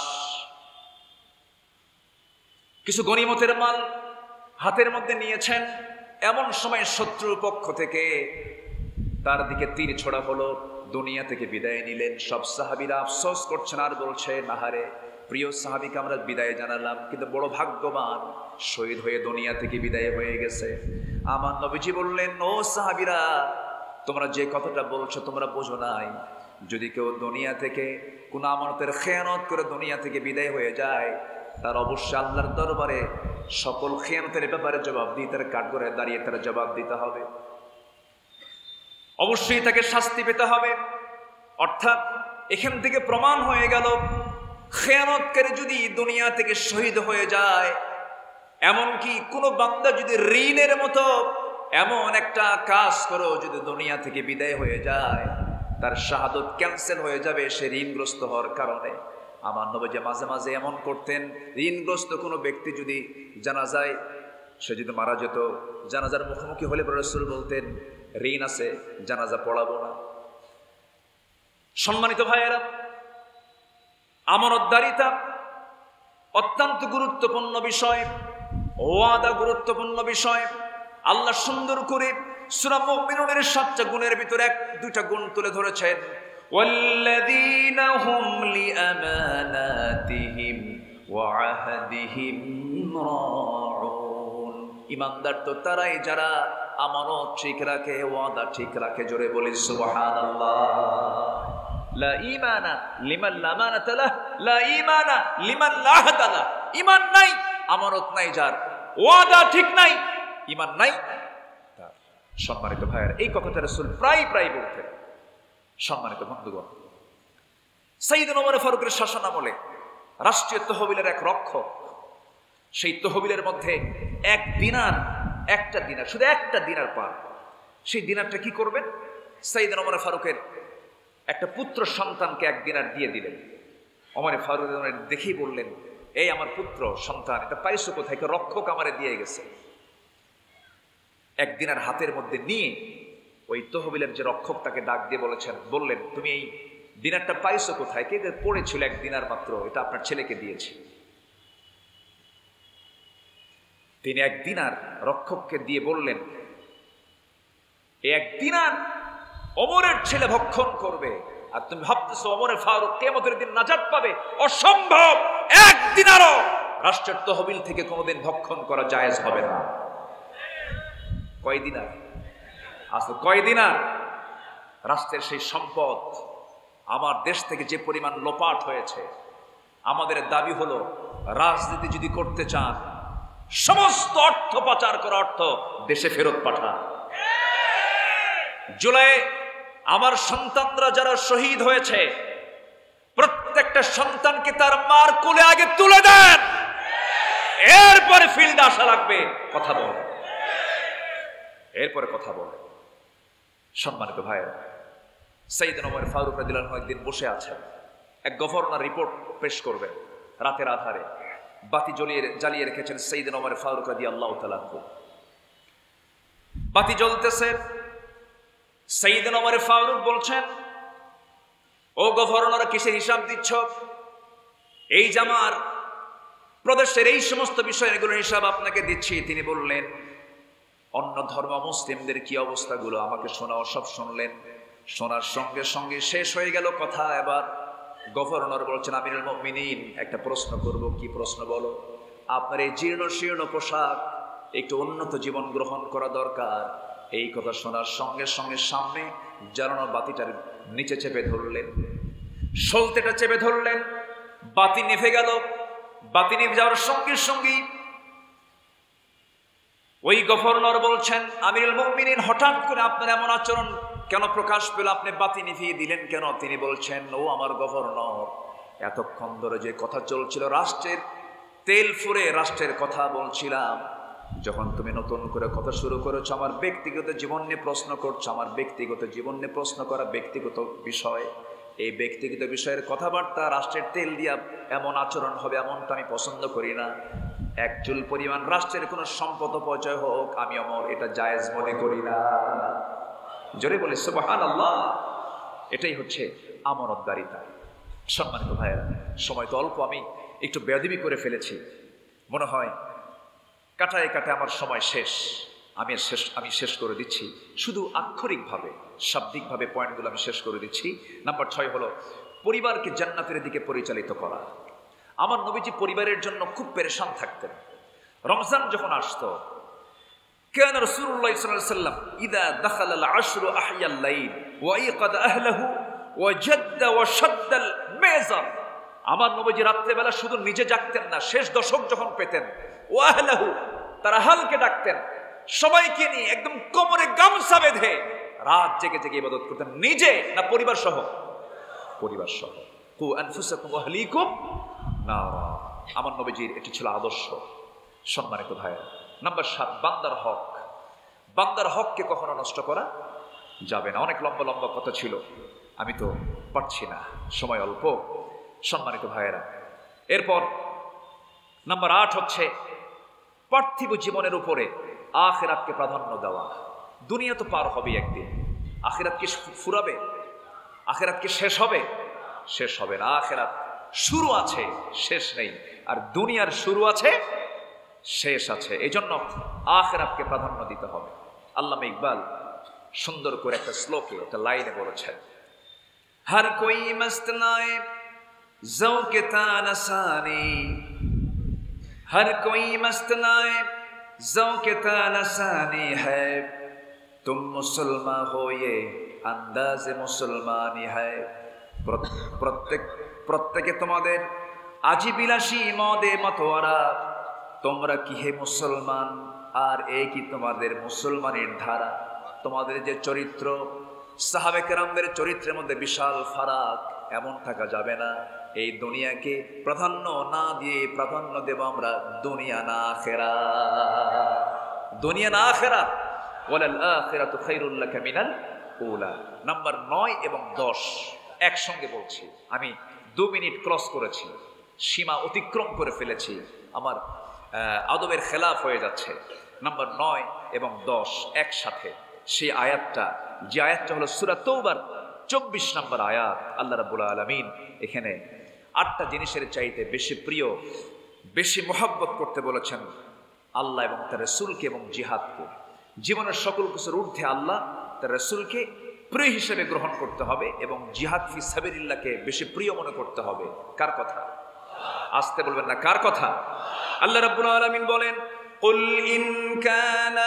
কিছু গনিমতের মাল হাতের মধ্যে নিয়েছেন, এমন সময় শত্রুর পক্ষ থেকে তার দিকে তীর ছোড়া হলো। দুনিয়া থেকে বিদায় নিলেন। সব সাহাবীরা আফসোস করছেন আর বলছেন, আহারে প্রিয় সাহাবীকে আমরা বিদায় জানালাম, কিন্তু বড় ভাগ্যবান, শহীদ হয়ে দুনিয়া থেকে বিদায় হয়ে গেছে। আমার নবীজি বললেন, ও সাহাবীরা, তোমরা যে কথাটা বলছো তোমরা বোঝো নাই। যদি কেউ দুনিয়া থেকে কোন আমানতের খেয়ানত করে দুনিয়া থেকে বিদায় হয়ে যায়, তার অবশ্যই আল্লাহর দরবারে সকল খেয়ানতের ব্যাপারে জবাব দিয়ে তার কাঠগড়ায় দাঁড়িয়ে তার জবাব দিতে হবে। অবশ্যই তাকে শাস্তি পেতে হবে। অর্থাৎ এখান থেকে প্রমাণ হয়ে গেল, খেয়ানতকারী যদি দুনিয়া থেকে শহীদ হয়ে যায়, এমনকি কোনো বান্দা যদি ঋণের মতো এমন একটা কাজ করো যদি দুনিয়া থেকে বিদায় হয়ে যায়, তার শাহাদত ক্যান্সেল হয়ে যাবে সে ঋণগ্রস্ত হওয়ার কারণে। আমার নবী মাঝে মাঝে এমন করতেন, ঋণগ্রস্ত কোনো ব্যক্তি যদি জানাজায় সে যদি মারা যেত, জানাজার মুখোমুখি হলে রাসূল বলতেন, ঋণ আছে, জানাজা পড়াবো না। সম্মানিত ভাইয়েরা, আমানতদারিতা অত্যন্ত গুরুত্বপূর্ণ বিষয়, ওয়াদা গুরুত্বপূর্ণ বিষয়। আল্লাহ সুন্দর করে সূরা মুমিনুনের 7টা গুণের ভিতরে 1-2টা গুণ তুলে ধরেছেন। ওয়াল্লাযীনা হুম লিআমানাতিহিম ওয়া আহদিহিম রাউন। ঈমানদার তো তারাই যারা আমানত ঠিক রাখে, ওয়াদা ঠিক রাখে। জোরে বলি সুবহানাল্লাহ। লা ঈমানা লিমান লা আমানাতা লাহ, লা ঈমানা লিমান লা আহদা লাহ। ঈমান নাই, আমানত নাই যার, ওয়াদা ঠিক নাই, ঈমান নাই তার। সম্মানিত ভাইয়েরা, এই কথাটা রাসূল প্রায় বলতেন। সম্মানিত বন্ধুগণ, সাইয়েদনা ওমর ফারুকের শাসনামলে রাষ্ট্রীয় তহবিলের এক রক্ষক, সেই তহবিলের মধ্যে একটা দিনার, শুধু একটা দিনার পান। সেই দিনারটা কি করবেন? সাইয়েদনা ওমর ফারুকের একটা পুত্র সন্তানকে 1 দিনার দিয়ে দিলেন। ওমর ফারুক দেখেই বললেন, এই আমার পুত্র সন্তান, এটা পাইছো কোথায়? রক্ষক আমারে দিয়ে গেছে। 1 দিনার হাতের মধ্যে নিয়ে ওই তহবিলের যে রক্ষক তাকে ডাক দিয়ে বললেন, তুমি এই দিনারটা পাইছো কোথায়? কে পড়েছিল 1 দিনার মাত্র, এটা আপনার ছেলেকে দিয়েছে। তিনি 1 দিনার রক্ষককে দিয়ে বললেন, এই 1 দিনার ওমরের ছেলে ভক্ষণ করবে, আর তুমি ভাবতেছো ওমর ফারুক কিয়ামতের দিন নাজাত পাবে? অসম্ভব। 1 দিনারও রাষ্ট্রের তহবিল থেকে কোনোদিন ভক্ষণ করা জায়েজ হবে না। কয় দিনার? আসলে কয় দিনার? রাষ্ট্রের সেই সম্পদ আমার দেশ থেকে যে পরিমাণ লোপাট হয়েছে, আমাদের দাবি হলো, রাজনীতি যদি করতে চান সমস্ত অর্থ পাচার করা অর্থ দেশে ফেরত পাঠান। জুলাই আমার সন্তানরা যারা শহীদ হয়েছে, প্রত্যেকটা সন্তানকে তার মার কোলে আগে তুলে দেন, এরপরে ফিল্ডে আসা লাগবে, কথা বল, এরপরে কথা বল। সম্মানিত ভাইয়েরা, সাইয়েদনা ওমর ফারুক রাদিয়াল্লাহু আনহু একদিন বসে আছেন, এক গভর্নর রিপোর্ট পেশ করবেন। রাতের আধারে বাতি জ্বালিয়ে রেখেছেন সাইয়েদনা ওমর ফারুক রাদিয়াল্লাহু তাআলা আনহু। বাতি জ্বলতেছে। সাইয়েদনা ওমর ফারুক বলছেন, ও গভর্নর, কিসের হিসাব দিচ্ছ? এই জামার প্রদেশের এই সমস্ত বিষয়, এগুলোর হিসাব আপনাকে দিচ্ছি। তিনি বললেন, অন্য ধর্ম মুসলিমদের কি অবস্থাগুলো আমাকে শোনাও। সব শুনলেন, শোনার সঙ্গে সঙ্গে শেষ হয়ে গেল কথা। এবার গভর্নর বলছেন, আমিরুল মুমিনিন একটা প্রশ্ন করব। কি প্রশ্ন বলো? আপনার এই জীর্ণ শীর্ণ পোশাক, একটু উন্নত জীবন গ্রহণ করা দরকার। এই কথা শোনার সঙ্গে সঙ্গে সামনে জ্বালানো বাতিটার নিচে চেপে ধরলেন, সলতেটা চেপে ধরলেন, বাতি নিভে গেল। বাতি নিভে যাওয়ার সঙ্গে সঙ্গেই ওই গভর্নর বলছেন, আমিরুল মুমিনিন হঠাৎ করে আপনার এমন আচরণ কেন প্রকাশ পেল? আপনি বাতি নিভিয়ে দিলেন কেন? তিনি বলছেন, ও আমার গভর্নর, এতক্ষণ ধরে যে কথা চলছিল রাষ্ট্রের তেল ফুরে রাষ্ট্রের কথা বলছিলাম, যখন তুমি নতুন করে কথা শুরু করেছো, আমার ব্যক্তিগত জীবন নিয়ে প্রশ্ন করছো। আমার ব্যক্তিগত জীবন নিয়ে প্রশ্ন করা ব্যক্তিগত বিষয়। এই ব্যক্তিগত বিষয়ের কথাবার্তা রাষ্ট্রের তেল দিয়া এমন আচরণ হবে, এমনটা আমি পছন্দ করি না। এক চুল পরিমাণ রাষ্ট্রের কোনো সম্পদ অপচয় হোক, আমি আমার এটা জায়েজ মনে করি না। জোরে বলি সুবহানাল্লাহ। এটাই হচ্ছে আমানতদারিতা। সম্মানিত ভাইয়েরা, সময় তো অল্প, আমি একটু বেয়াদবি করে ফেলেছি। মনে হয় কাটায় কাটায় আমার সময় শেষ। আমি শেষ করে দিচ্ছি, শুধু আক্ষরিকভাবে, শাব্দিকভাবে পয়েন্টগুলো আমি শেষ করে দিচ্ছি। নাম্বার 6 হলো পরিবারকে জান্নাতের দিকে পরিচালিত করা। আমার নবীজি পরিবারের জন্য খুব পেরেশান থাকতেন। রমজান যখন আসতো, كان رسول الله صلى الله عليه وسلم إذا دخل العشر أحيا الليل وأيقظ أهله وجد وشد المئزر। আমার নবীজি রাত্রেবেলা শুধু নিজে জাগতেন না, শেষ দশক যখন পেতেন, ও আহলাহু, তারা হালকে ডাকতেন, সবাইকে নিয়ে একদম কোমরে গামছা বেঁধে রাত জেগে জেগে ইবাদত করতেন। নিজে না পরিবার সহ? পরিবার সহ। কু আনফুসাকুম ওয়া আহলিকুম নারা। আমার নবীজির এটি ছিল আদর্শ। সম্মানিত ভাইয়া, নাম্বার 7, বান্দার হক। বান্দার হককে কখনো নষ্ট করা যাবে না। অনেক লম্বা লম্বা কথা ছিল, আমি তো পারছি না, সময় অল্প। সম্মানিত ভাইয়েরা, এরপর নাম্বার 8 হচ্ছে পার্থিব জীবনের উপরে আখিরাতকে প্রাধান্য দেওয়া। দুনিয়া তো পার হবে একদিন, আখিরাত কি ফুরাবে? আখিরাত কি শেষ হবে? শেষ হবে না। আখিরাত শুরু আছে, শেষ নেই। আর দুনিয়ার শুরু আছে, শেষ আছে। এই জন্য আখিরাতকে প্রাধান্য দিতে হবে। আল্লামা ইকবাল সুন্দর করে একটা শ্লোকে, একটা লাইনে বলেছেন, হর কোই মস্ত নায়ে ज़ौक़ तानसानी, हर कोई मस्त नाए ज़ौक़ तानसानी है, तुम मुसलमान हो ये अंदाज़ मुसलमानी है। প্রত্যেকে তোমাদের আজি বিলাসী মদে মতোয়ারা, তোমরা কি হে মুসলমান, আর এই কি তোমাদের মুসলমানের ধারা। তোমাদের যে চরিত্র, সাহাবে কেরামদের চরিত্রের মধ্যে বিশাল ফারাক, এমন থাকা যাবে না। এই দুনিয়াকে প্রাধান্য না দিয়ে প্রাধান্য দেব আমরা দুনিয়া না আখিরাত। দুনিয়া না আখিরাত। ওয়ালাল আখিরাতু খায়রুল লাকা মিনাল উলা। নাম্বার 9 এবং 10 একসঙ্গে বলছি। আমি 2 মিনিট ক্রস করেছি, সীমা অতিক্রম করে ফেলেছি, আমার আদবের খেলাফ হয়ে যাচ্ছে। নাম্বার 9 এবং 10 একসাথে। সেই আয়াতটা, যে আয়াতটা হলো সূরা তাওবার 24 নম্বর আয়াত। আল্লাহ রাব্বুল আলামিন এখানে 8টা জিনিসের চাইতে বেশি প্রিয়, বেশি মহব্বত করতে বলেছেন আল্লাহ এবং তার রাসূলকে এবং জিহাদকে। জীবনের সকল কিছুর ঊর্ধ্বে আল্লাহ তার রাসূলকে প্রিয় হিসেবে গ্রহণ করতে হবে এবং জিহাদ ফি সাবিলিল্লাহকে বেশি প্রিয় মনে করতে হবে। কার কথা? আসতে বলবেন না, কার কথা? আল্লাহ রাব্বুল আলামিন বলেন, قل إن كان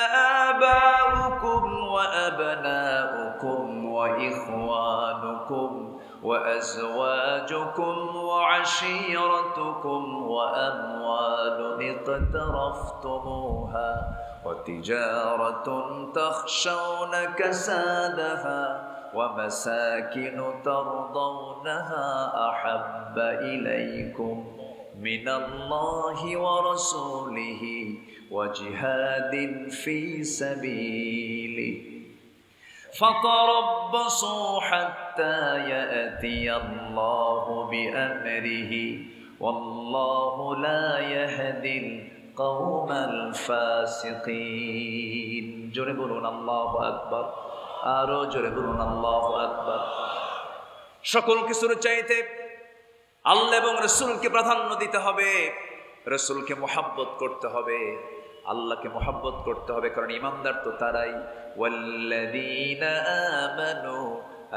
آباؤكم وأبناؤكم وإخوانكم وأزواجكم وعشيرتكم وأموال اقترفتموها وتجارة تخشون كسادها ومساكن ترضونها أحب إليكم من الله ورسوله وجهاد في سبيله فتربصوا حتى يأتي الله بأمره والله لا يهدي القوم الفاسقين। জোরে বলুন আল্লাহু আকবার। আরো জোরে বলুন আল্লাহু আকবার। সকল কিছুর চাইতে আল্লাহ এবং রাসূলকে প্রাধান্য দিতে হবে, রাসূলকে মুহাব্বত করতে হবে। আল্লাহকে মহব্বত করতে হবে, কারণ ইমানদার তো তারাই। ওয়াল্লাযীনা আমানু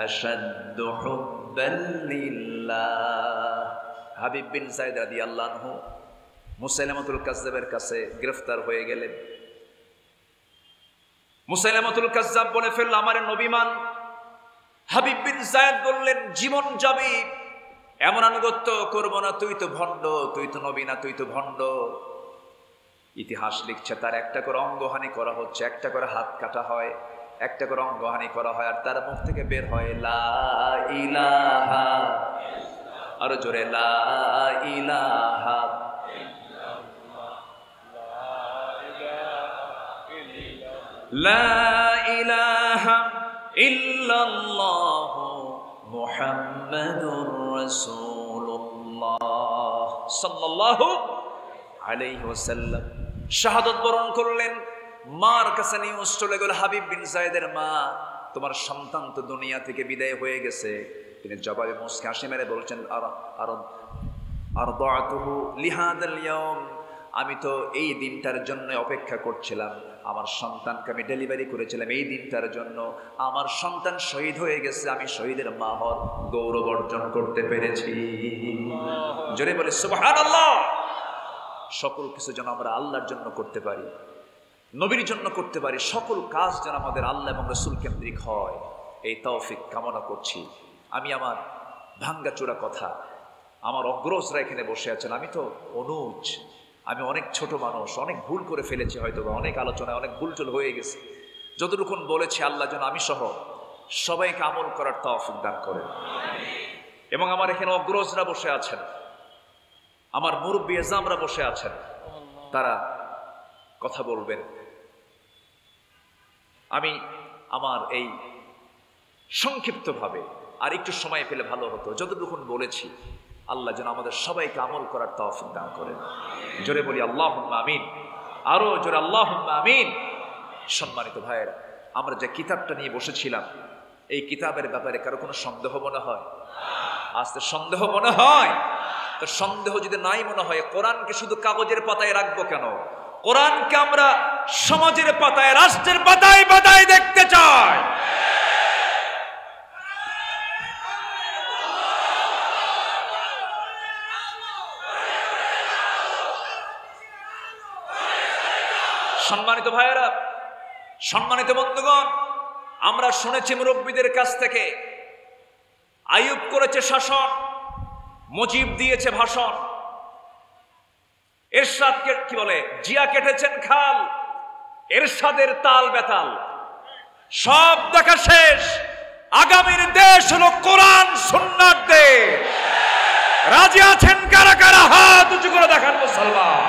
আশাদ্দু হুব্বান লিল্লাহ। হাবিব বিন যায়েদ রাদিয়াল্লাহু আনহু মুসাইলামাতুল কাযযাবের কাছে গ্রেফতার হয়ে গেলেন। মুসাইলামাতুল কাযযাব বলে ফেলল, আমার নবী মান। হাবিব বিন যায়েদ বললেন, জীবন যাবে, এমন আনুগত্য করব না, তুই তো ভণ্ড, তুই তো নবী না, তুই তো ভণ্ড। ইতিহাস লিখছে তার একটা করে অঙ্গহানি করা হচ্ছে, একটা করে হাত কাটা হয়, একটা করে অঙ্গহানি করা হয়, আর তার মুখ থেকে বের হয় লা ইলাহা, আরো জোরে লা ইলাহা, লা ইলাহা ইল্লাল্লাহ মুহাম্মাদুর রাসূলুল্লাহ সাল্লাল্লাহু আলাইহি ওয়াসাল্লাম শাহাদাত বরণ করলেন। মার কাছে নিউজ চলে গেল, হাবিব বিন যায়েদের মা, তোমার সন্তান তো দুনিয়া থেকে বিদায় হয়ে গেছে। তিনি জবাবে মুস্কি হাসি মেরে বলছেন, আরদাতুহু লিহাদাল ইয়াউম, আমি তো এই দিনটার জন্য অপেক্ষা করছিলাম, আমার সন্তানকে আমি ডেলিভারি করেছিলাম এই দিনটার জন্য। আমার সন্তান শহীদ হয়ে গেছে, আমি শহীদের মা হওয়ার গৌরব অর্জন করতে পেরেছি। জোরে বলে সুবহানাল্লাহ। সকল কিছু যেন আমরা আল্লাহর জন্য করতে পারি, নবীর জন্য করতে পারি, সকল কাজ যেন আমাদের আল্লাহ এবং রাসূল কেন্দ্রিক হয়, এই তৌফিক কামনা করছি। আমি আমার ভাঙ্গাচোরা কথা, আমার অগ্রজরা এখানে বসে আছেন, আমি তো অনুজ, আমি অনেক ছোট মানুষ, অনেক ভুল করে ফেলেছি, হয়তো বা অনেক আলোচনায় অনেক ভুলটুল হয়ে গেছে। যতটুকুন বলেছি আল্লাহ যেন আমি সহ সবাইকে আমল করার তৌফিক দান করেন। এবং আমার এখানে অগ্রজরা বসে আছেন, আমার মুরব্বি এজামরা বসে আছেন, তারা কথা বলবেন। আমি আমার এই সংক্ষিপ্তভাবে, আর একটু সময় পেলে ভালো হতো, যতটুকুন বলেছি আল্লাহ যেন আমাদের সবাইকে আমল করার তৌফিক দান করেন। জোরে বলি আল্লাহুম্মা আমিন, আরো জোরে আল্লাহুম্মা আমিন। সম্মানিত ভাইয়েরা, আমরা যে কিতাবটা নিয়ে বসেছিলাম, এই কিতাবের ব্যাপারে কারো কোনো সন্দেহ মনে হয়? আজকে সন্দেহ মনে হয়? তো সন্দেহ যদি নাই মনে হয়, কোরআনকে শুধু কাগজের পাতায় রাখবো কেন? কোরআনকে আমরা সমাজের পাতায়, রাষ্ট্রের পাতায় পাতায় দেখতে চাই। সম্মানিত ভাইয়েরা, সম্মানিত বন্ধুগণ, আমরা শুনেছি মুরব্বীদের কাছ থেকে, আইয়ুব করেছে শাসন, মুজিব দিয়েছে ভাষণ, এরশাদ কি বলে, জিয়া কেটেছেন খাল, এরশাদের তাল বেতাল, সব দেখা শেষ। আগামীর দেশ হলো কোরআন সুন্নাহর দেশ। রাজি আছেন কারা কারা? হাত উঁচু করে দেখান মুসলমান।